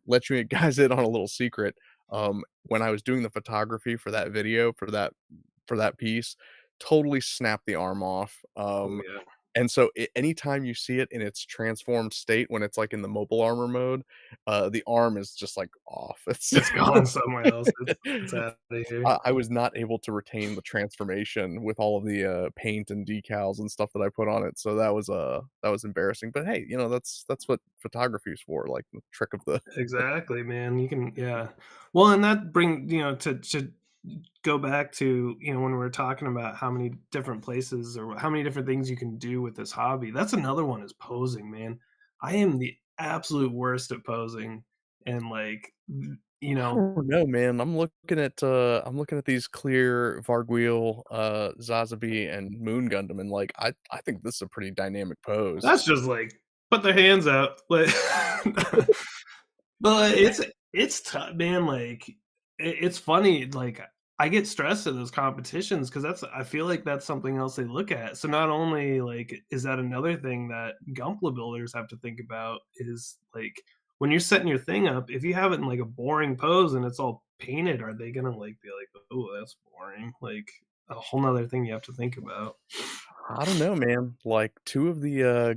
Speaker 2: let you guys in on a little secret. When I was doing the photography for that video for that piece, totally snapped the arm off.
Speaker 3: oh yeah,
Speaker 2: And so anytime you see it in its transformed state when it's like in the mobile armor mode, the arm is just like off. It's
Speaker 3: it's gone somewhere else. It's out of here.
Speaker 2: I was not able to retain the transformation with all of the paint and decals and stuff that I put on it. So that was embarrassing. But hey, that's what photography is for, like the trick of the
Speaker 3: Exactly, man. You can, yeah. Well, and that bring to go back to when we were talking about how many different places or how many different things you can do with this hobby. That's another one is posing, man. I am the absolute worst at posing, and like
Speaker 2: I don't know, man. I'm looking at these clear Varguil, Zazabi, and Moon Gundam, and like I think this is a pretty dynamic pose.
Speaker 3: that's just like put their hands out, like. But it's tough, man, like, it's funny, like, I get stressed at those competitions because I feel like that's something else they look at. So not only, like, is that another thing that Gunpla builders have to think about is, like, when you're setting your thing up, if you have it in, like, a boring pose and it's all painted, are they gonna, like, be like, "Oh, that's boring?" Like, a whole 'nother thing you have to think about.
Speaker 2: I don't know, man. Like two of the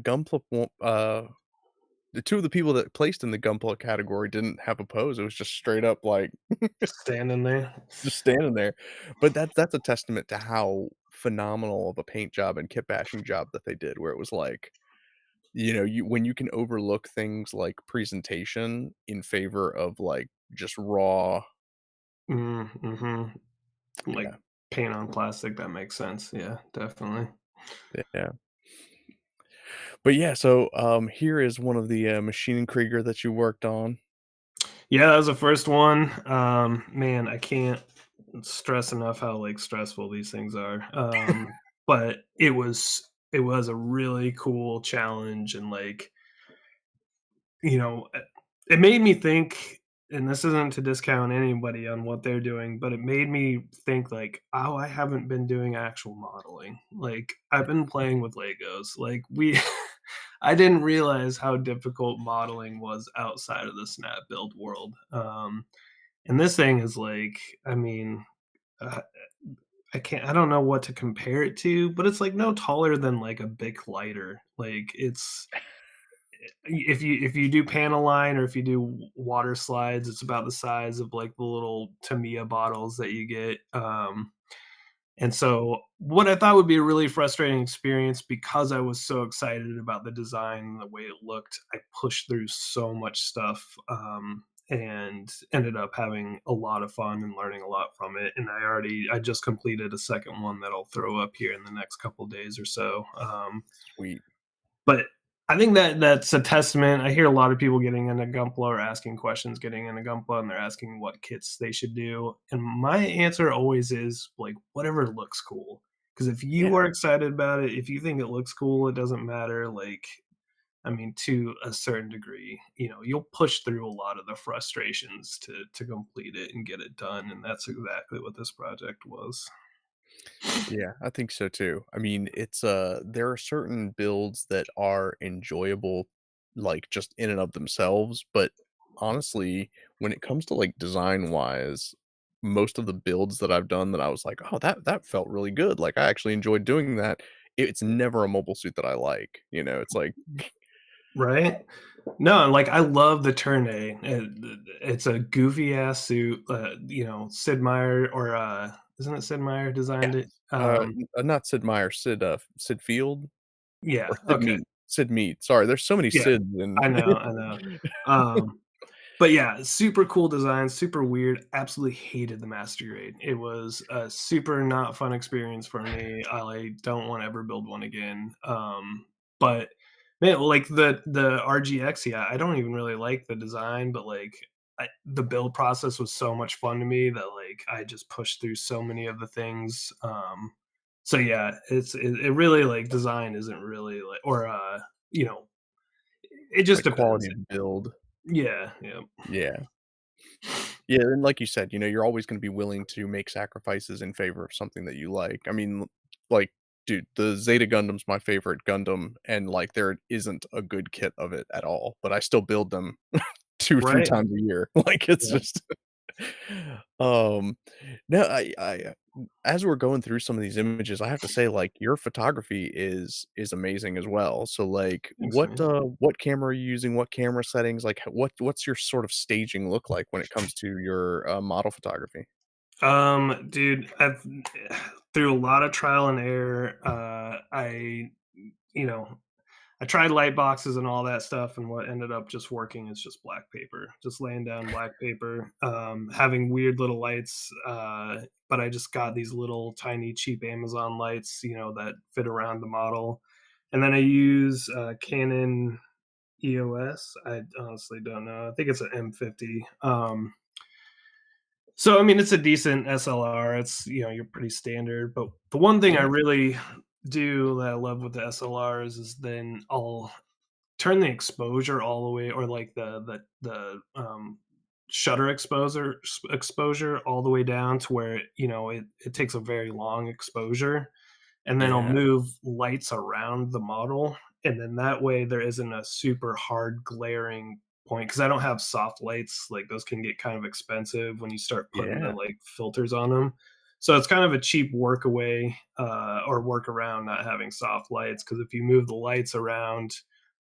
Speaker 2: the two of the people that placed in the Gunpla category didn't have a pose. It was just straight up like
Speaker 3: Standing there.
Speaker 2: just standing there. But that's a testament to how phenomenal of a paint job and kit bashing job that they did, where it was like, you when you can overlook things like presentation in favor of like just raw.
Speaker 3: Mhm. Like,
Speaker 2: Yeah,
Speaker 3: paint on plastic, that makes sense. Yeah, definitely.
Speaker 2: yeah. But yeah, so here is one of the machine Krieger that you worked on.
Speaker 3: Yeah, that was the first one. Man, I can't stress enough how, like, stressful these things are. But it was a really cool challenge and, like, it made me think, and this isn't to discount anybody on what they're doing, but it made me think like, "Oh, I haven't been doing actual modeling." Like, I've been playing with Legos. Like, we I didn't realize how difficult modeling was outside of the snap build world. And this thing is like, I mean, uh, I don't know what to compare it to, but it's like no taller than like a Bic lighter. Like it's if you do panel line or if you do water slides, it's about the size of like the little Tamiya bottles that you get. And so, what I thought would be a really frustrating experience because I was so excited about the design and the way it looked, I pushed through so much stuff and ended up having a lot of fun and learning a lot from it. And I just completed a second one that I'll throw up here in the next couple days or so.
Speaker 2: Sweet.
Speaker 3: But I think that's a testament. I hear a lot of people getting into Gunpla or asking questions getting into Gunpla, and they're asking what kits they should do. And my answer always is like whatever looks cool. Because if you
Speaker 2: Yeah.
Speaker 3: are excited about it, if you think it looks cool, it doesn't matter. Like, I mean, to a certain degree, you'll push through a lot of the frustrations to complete it and get it done. And that's exactly what this project was.
Speaker 2: Yeah, I think so too. I mean, it's there are certain builds that are enjoyable like just in and of themselves, but honestly, when it comes to like design wise, most of the builds that I've done that I was like, "Oh, that felt really good." Like I actually enjoyed doing that. It's never a mobile suit that I like, It's like
Speaker 3: Right? No, and, like, I love the Turn A. It's a goofy ass suit, Sid Meier or, isn't it Sid Meier designed it?
Speaker 2: Yes. Not Sid Meier, Sid Field
Speaker 3: Yeah,
Speaker 2: or
Speaker 3: okay.
Speaker 2: Sid Mead. Sorry, there's so many
Speaker 3: Yeah,
Speaker 2: Sids in
Speaker 3: I know. Um, but yeah, super cool design, super weird. Absolutely hated the Master Grade. It was a super not fun experience for me. I don't want to ever build one again. But man, like the RGX, yeah, I don't even really like the design, but like the build process was so much fun to me that like I just pushed through so many of the things. So yeah, it really like design isn't really like or you know it just
Speaker 2: like,
Speaker 3: depends.
Speaker 2: quality of build.
Speaker 3: Yeah, yeah.
Speaker 2: Yeah. Yeah, and like you said, you're always gonna be willing to make sacrifices in favor of something that you like. I mean, like, dude, the Zeta Gundam's my favorite Gundam, and, like, there isn't a good kit of it at all, but I still build them 2 or 3
Speaker 3: Right.
Speaker 2: times a year. Like, it's
Speaker 3: Yeah,
Speaker 2: just um, no, as we're going through some of these images, I have to say, like, your photography is amazing as well. So, like,
Speaker 3: thanks, man.
Speaker 2: what camera are you using? What camera settings? Like, what's your sort of staging look like when it comes to your, model photography?
Speaker 3: Dude, I've through a lot of trial and error, you know, I tried light boxes and all that stuff, and what ended up just working is just black paper. Just laying down black paper, having weird little lights, but I just got these little tiny cheap Amazon lights, that fit around the model. And then I use Canon EOS. I honestly don't know. I think it's an M50. So I mean, it's a decent SLR. It's you're pretty standard. But the one thing I
Speaker 2: Yeah,
Speaker 3: really do that I love with the SLRs is then I'll turn the exposure all the way, or like the shutter exposure all the way down to where it takes a very long exposure, and then I'll
Speaker 2: yeah,
Speaker 3: move lights around the model, and then that way there isn't a super hard glaring point because I don't have soft lights. Like those can get kind of expensive when you start putting the
Speaker 2: yeah.
Speaker 3: like filters on them. So it's kind of a cheap workaway or workaround not having soft lights because if you move the lights around,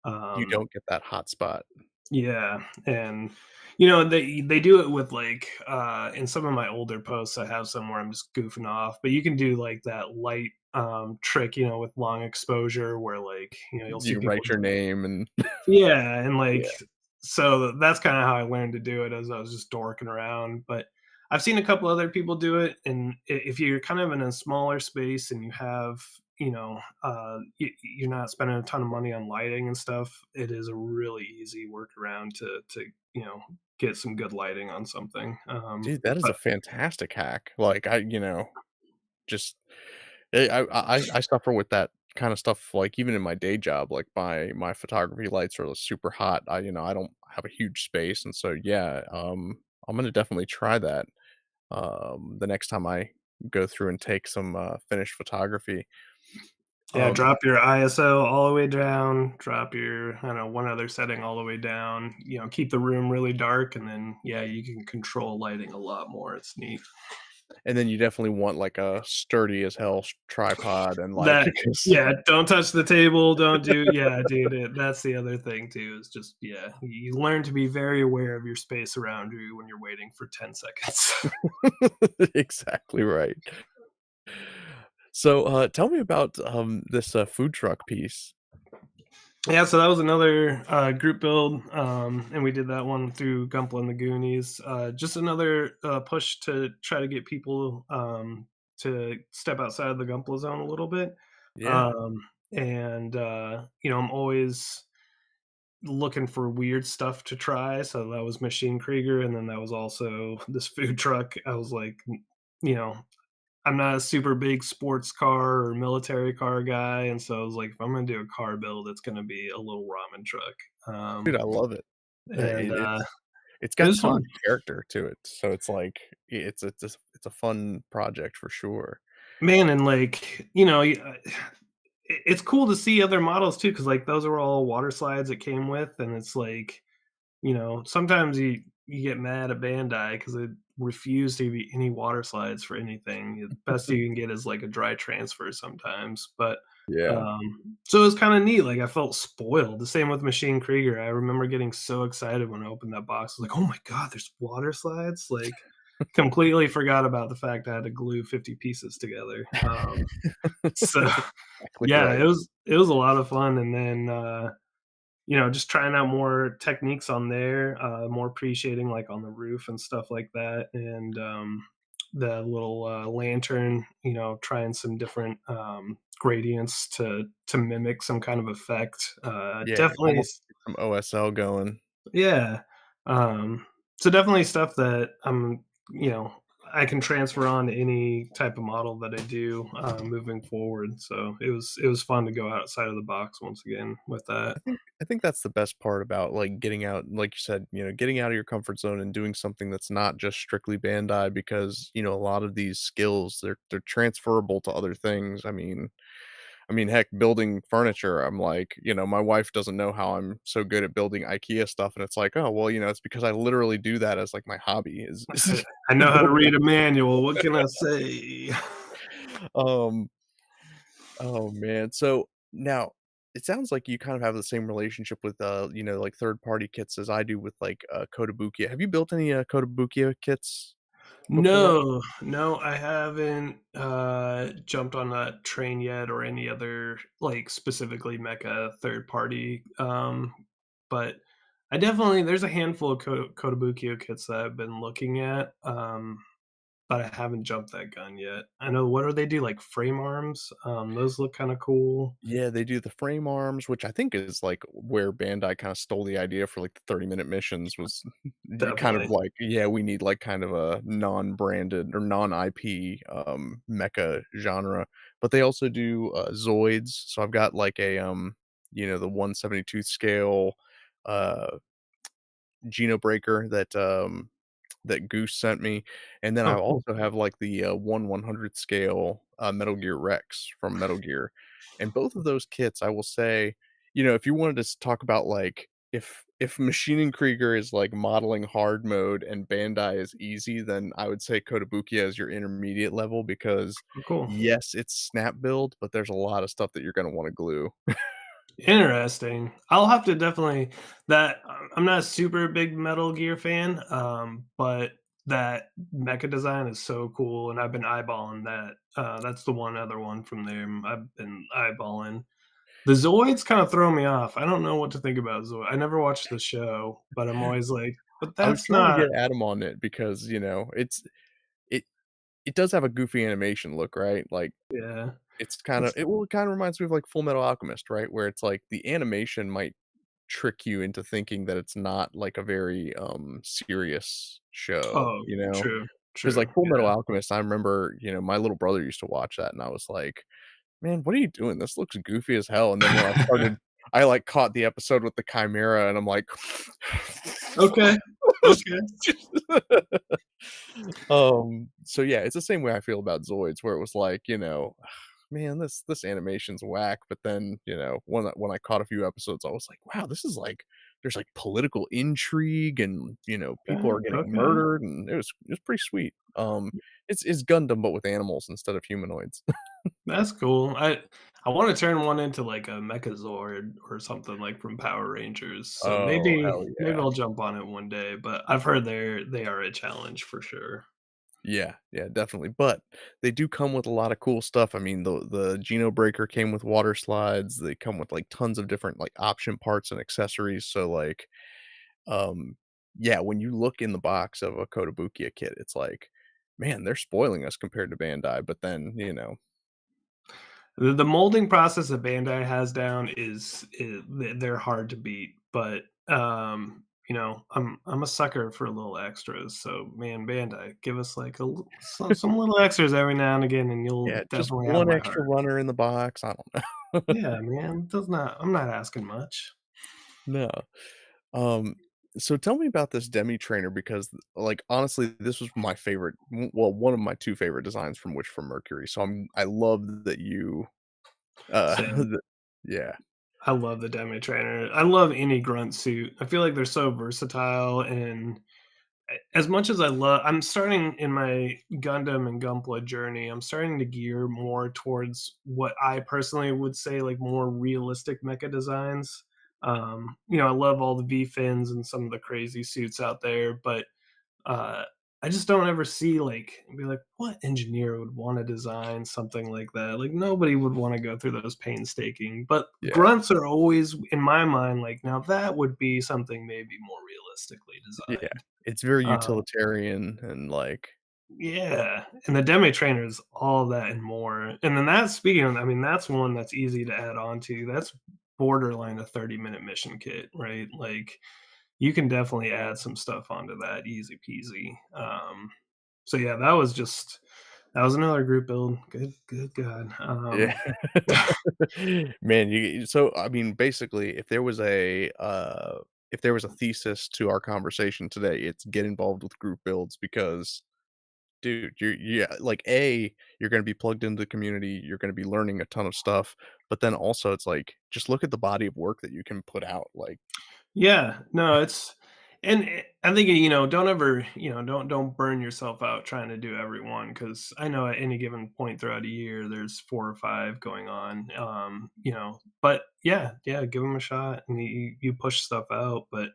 Speaker 2: You
Speaker 3: um,
Speaker 2: don't get that hot spot.
Speaker 3: yeah, and they do it with like in some of my older posts I have some where I'm just goofing off, but you can do like that light trick, with long exposure where like, you'll see
Speaker 2: You
Speaker 3: people
Speaker 2: write your name and
Speaker 3: yeah, and like
Speaker 2: yeah.
Speaker 3: so that's kind of how I learned to do it as I was just dorking around. But I've seen a couple other people do it, and if you're kind of in a smaller space and you have, you're not spending a ton of money on lighting and stuff, it is a really easy workaround to get some good lighting on something.
Speaker 2: Dude, that is
Speaker 3: But
Speaker 2: a fantastic hack. Like, just I suffer with that kind of stuff, like, even in my day job, like, my photography lights are super hot. I don't have a huge space, and so, yeah, I'm gonna definitely try that, the next time I go through and take some, finished photography.
Speaker 3: yeah,
Speaker 2: Um,
Speaker 3: drop your ISO all the way down, drop your, I don't know, one other setting all the way down, keep the room really dark, and then, yeah, you can control lighting a lot more. It's neat.
Speaker 2: and then you definitely want, like, a sturdy as hell tripod and, like,
Speaker 3: That
Speaker 2: 'cause
Speaker 3: yeah, don't touch the table, don't do yeah, dude, that's the other thing too, is just yeah, you learn to be very aware of your space around you when you're waiting for 10 seconds.
Speaker 2: exactly right. So, tell me about, this, food truck piece.
Speaker 3: Yeah, so that was another, group build, and we did that one through Gunpla and the Goonies. Just another, push to try to get people, to step outside of the Gunpla zone a little bit.
Speaker 2: Yeah.
Speaker 3: And, I'm always looking for weird stuff to try. So that was Machine Krieger, and then that was also this food truck. I was like, you know, I'm not a super big sports car or military car guy, and so I was like, if I'm gonna do a car build, it's gonna be a little ramen truck.
Speaker 2: Dude, I love it.
Speaker 3: And
Speaker 2: It's
Speaker 3: it
Speaker 2: got
Speaker 3: was
Speaker 2: tons
Speaker 3: fun,
Speaker 2: of character to it, so it's like it's a fun project for sure.
Speaker 3: man. And like, it's cool to see other models too, because like those are all water slides it came with, and it's like, sometimes you get mad at Bandai because refuse to give you any water slides for anything. The best you can get is like a dry transfer sometimes. But
Speaker 2: Yeah.
Speaker 3: so it was kind of neat. Like I felt spoiled. The same with Machine Krieger. I remember getting so excited when I opened that box. I was like, oh my god, there's water slides! Like completely forgot about the fact I had to glue 50 pieces together. So
Speaker 2: Exactly
Speaker 3: yeah,
Speaker 2: right.
Speaker 3: it was a lot of fun. And then just trying out more techniques on there, more pre-shading like on the roof and stuff like that, and the little lantern, trying some different gradients to mimic some kind of effect.
Speaker 2: Yeah,
Speaker 3: Definitely,
Speaker 2: almost get some OSL going.
Speaker 3: yeah. Um, so definitely stuff that you know, I can transfer on to any type of model that I do moving forward. So it was fun to go outside of the box once again with that.
Speaker 2: I think that's the best part about, like, getting out like you said, getting out of your comfort zone and doing something that's not just strictly Bandai because, a lot of these skills, they're transferable to other things. I mean, heck, building furniture, I'm like, my wife doesn't know how I'm so good at building IKEA stuff, and it's like, "Oh, well, it's because I literally do that as, like, my hobby is
Speaker 3: I know how to
Speaker 2: building."
Speaker 3: read a manual. What can I say?
Speaker 2: Um, oh, man. So, now, it sounds like you kind of have the same relationship with, like, third-party kits as I do with, like, Kotobukiya. Have you built any, Kotobukiya kits before?
Speaker 3: No, no, I haven't jumped on that train yet or any other like specifically mecha third party. But I definitely there's a handful of Kotobukiya kits that I've been looking at. But I haven't jumped that gun yet. I know what do they do like frame arms? Those look kind of cool.
Speaker 2: Yeah, they do the frame arms, which I think is, like, where Bandai kinda stole the idea for, like, the 30-minute missions was you kind of
Speaker 3: Definitely.
Speaker 2: like, "Yeah, we need, like, kind of a non-branded or non-IP, mecha genre." But they also do, Zoids, so I've got, like, the 1/72 scale, uh, Genobreaker that Goose sent me, and then I
Speaker 3: Oh, cool.
Speaker 2: also have, like, the, 1/100th scale, Metal Gear Rex from Metal Gear, and both of those kits, I will say, if you wanted to talk about, like, if Maschinen Krieger is, like, modeling hard mode and Bandai is easy, then I would say Kotobukiya is your intermediate level because,
Speaker 3: Oh, cool.
Speaker 2: yes, it's snap build, but there's a lot of stuff that you're gonna wanna glue.
Speaker 3: Interesting. I'll have to definitely that I'm not a super big Metal Gear fan, but that mecha design is so cool, and I've been eyeballing that. That's the one other one from there I've been eyeballing. The Zoids kind of throw me off. I don't know what to think about Zoid. I never watched the show, but I'm always like, but
Speaker 2: I was
Speaker 3: that's
Speaker 2: trying to
Speaker 3: not.
Speaker 2: get Adam on it because, it it does have a goofy animation look, right? Like,
Speaker 3: Yeah.
Speaker 2: it's kinda
Speaker 3: It's
Speaker 2: it kinda reminds me of, like, Full Metal Alchemist, right? Where it's like the animation might trick you into thinking that it's not, like, a very, serious show,
Speaker 3: oh,
Speaker 2: you know?
Speaker 3: true,
Speaker 2: Because
Speaker 3: true.
Speaker 2: like, Full Metal
Speaker 3: Yeah.
Speaker 2: Alchemist, I remember, my little brother used to watch that, and I was like, "Man, what are you doing? This looks goofy as hell," and then when I, like, caught the episode with the Chimera, and I'm like,
Speaker 3: Okay. Okay.
Speaker 2: So yeah, it's the same way I feel about Zoids, where it was like, man, this animation's whack. But then, when I caught a few episodes, I was like, wow, this is like there's like political intrigue and people
Speaker 3: Okay.
Speaker 2: are getting
Speaker 3: Okay.
Speaker 2: murdered and it was pretty sweet. It's Gundam but with animals instead of humanoids.
Speaker 3: That's cool. I wanna turn one into, like, a Mechazord or something, like, from Power Rangers, so
Speaker 2: Oh,
Speaker 3: maybe
Speaker 2: hell
Speaker 3: maybe
Speaker 2: yeah.
Speaker 3: I'll jump on it one day, but I've heard they are a challenge for sure.
Speaker 2: Yeah, yeah, definitely. But they do come with a lot of cool stuff. I mean, the Geno Breaker came with water slides. They come with like tons of different like option parts and accessories. So like Um, yeah, when you look in the box of a Kotobukiya kit, it's like, man, they're spoiling us compared to Bandai. But then,
Speaker 3: The molding process that Bandai has down is they're hard to beat, but, I'm a sucker for little extras, so, man, Bandai, give us, like, a l some little extras every now and again, and you'll
Speaker 2: yeah, just
Speaker 3: definitely have
Speaker 2: one
Speaker 3: my
Speaker 2: extra
Speaker 3: heart.
Speaker 2: runner in the box. I don't know.
Speaker 3: Yeah, man, does not I'm not asking much.
Speaker 2: No. Um, so tell me about this Demi trainer because, like, honestly, this was my favorite. Well, one of my two favorite designs from Witch from Mercury. So I love that you,
Speaker 3: Same.
Speaker 2: yeah,
Speaker 3: I love the Demi Trainer. I love any grunt suit. I feel like they're so versatile, and as much as I'm starting in my Gundam and Gunpla journey, I'm starting to gear more towards what I personally would say, like, more realistic mecha designs. I love all the V-fins and some of the crazy suits out there, but uh, I just don't ever see like be like, what engineer would want to design something like that? Like nobody would want to go through those painstaking. But
Speaker 2: Yeah,
Speaker 3: grunts are always in my mind like now that would be something maybe more realistically
Speaker 2: yeah.
Speaker 3: designed.
Speaker 2: It's very
Speaker 3: Um,
Speaker 2: utilitarian and, like,
Speaker 3: yeah, and the demi trainer is all that and more. And then that's speaking of, I mean, that's one that's easy to add on to. That's borderline a 30-minute mission kit, right? Like you can definitely add some stuff onto that easy peasy. So yeah, that was another group build. Good God.
Speaker 2: yeah. Man, so, I mean, basically, if there was a thesis to our conversation today, it's get involved with group builds because, dude, like, you're gonna be plugged into the community, you're gonna be learning a ton of stuff, but then also it's like, just look at the body of work that you can put out, like.
Speaker 3: Yeah, no, it's and I think don't ever don't burn yourself out trying to do every one because I know at any given point throughout a year there's 4 or 5 going on. But yeah, give them a shot and you push stuff out. But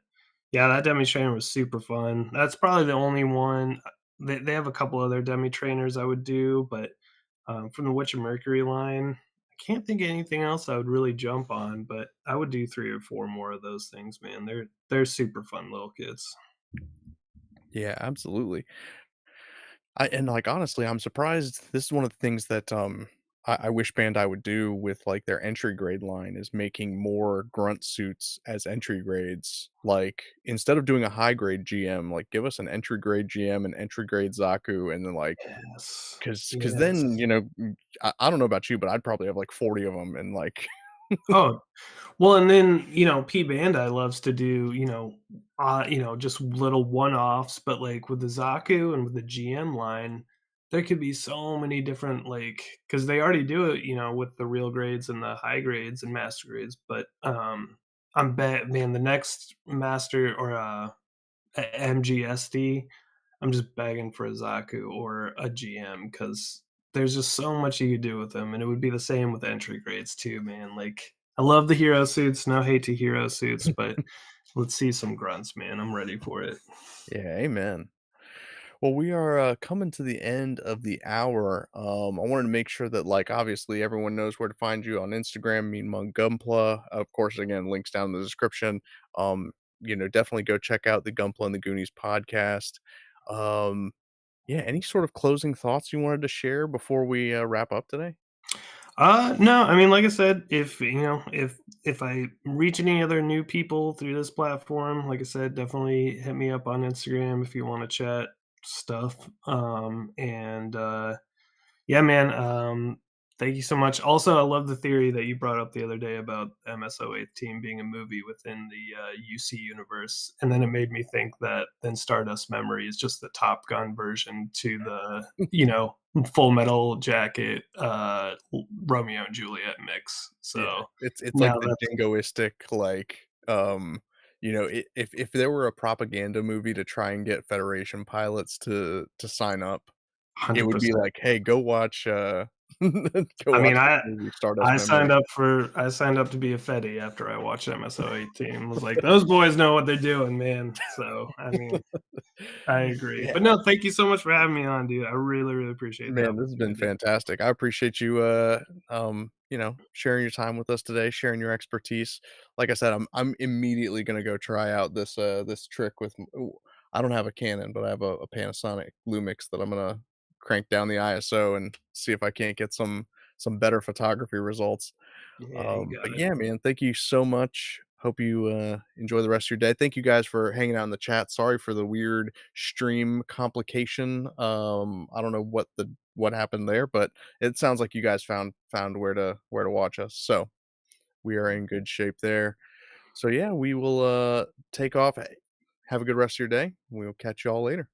Speaker 3: yeah, that demi trainer was super fun. That's probably the only one. They have a couple other demi trainers I would do, but from the Witch of Mercury line, I can't think of anything else I would really jump on, but I would do 3 or 4 more of those things, man. They're super fun little kits.
Speaker 2: Yeah, absolutely. Like, honestly, I'm surprised this is one of the things that, I wish Bandai would do with, like, their entry grade line is making more grunt suits as entry grades. Like, instead of doing a high grade GM, like, give us an entry grade GM, and entry grade Zaku, and then, like,
Speaker 3: Yes.
Speaker 2: because
Speaker 3: Yes.
Speaker 2: then, I don't know about you, but I'd probably have, like, 40 of them and, like.
Speaker 3: Oh, well, and then, P Bandai loves to do, just little one-offs, but, like, with the Zaku and with the GM line, there could be so many different, like because they already do it, with the real grades and the high grades and master grades, but, I'm bet man, the next master or, MGSD, I'm just begging for a Zaku or a GM because there's just so much you could do with them, and it would be the same with entry grades too, man. Like, I love the hero suits, no hate to hero suits, but let's see some grunts, man. I'm ready for it.
Speaker 2: Yeah, amen. Well, we are coming to the end of the hour. I wanted to make sure that, like, obviously everyone knows where to find you on Instagram, MeanMug Gunpla. Of course, again, links down in the description. Definitely go check out the Gunpla and the Goonies podcast. Um, yeah, any sort of closing thoughts you wanted to share before we wrap up today?
Speaker 3: No, I mean, like I said, if I reach any other new people through this platform, like I said, definitely hit me up on Instagram if you want to chat stuff. And Yeah, man. Thank you so much. Also, I love the theory that you brought up the other day about MS-08 being a movie within the UC universe, and then it made me think that then Stardust Memory is just the Top Gun version to the Full Metal Jacket Romeo and Juliet mix.
Speaker 2: Yeah,
Speaker 3: So
Speaker 2: it's like
Speaker 3: now
Speaker 2: the
Speaker 3: that's
Speaker 2: jingoistic, like, if there were a propaganda movie to try and get Federation pilots to sign up, it would be
Speaker 3: 100%.
Speaker 2: like, "Hey, go watch, go
Speaker 3: I mean,
Speaker 2: watch this movie, Stardust Memory."
Speaker 3: I signed up to be a Fedi after I watched MS-08. Was like, "Those boys know what they're doing, man." So, I mean, I agree.
Speaker 2: Yeah.
Speaker 3: But no, thank you so much for having me on, dude. I really, really appreciate the
Speaker 2: Man, this has been
Speaker 3: opportunity.
Speaker 2: fantastic. I appreciate you, sharing your time with us today, sharing your expertise. Like I said, I'm immediately gonna go try out this trick with. I don't have a Canon, but I have a Panasonic Lumix that I'm gonna crank down the ISO and see if I can't get some better photography results.
Speaker 3: Yeah, you
Speaker 2: But
Speaker 3: got it.
Speaker 2: yeah, man, thank you so much. Hope you enjoy the rest of your day. Thank you guys for hanging out in the chat. Sorry for the weird stream complication. I don't know what happened there, but it sounds like you guys found where to watch us. So we are in good shape there. So yeah, we will take off. Have a good rest of your day. We'll catch you all later.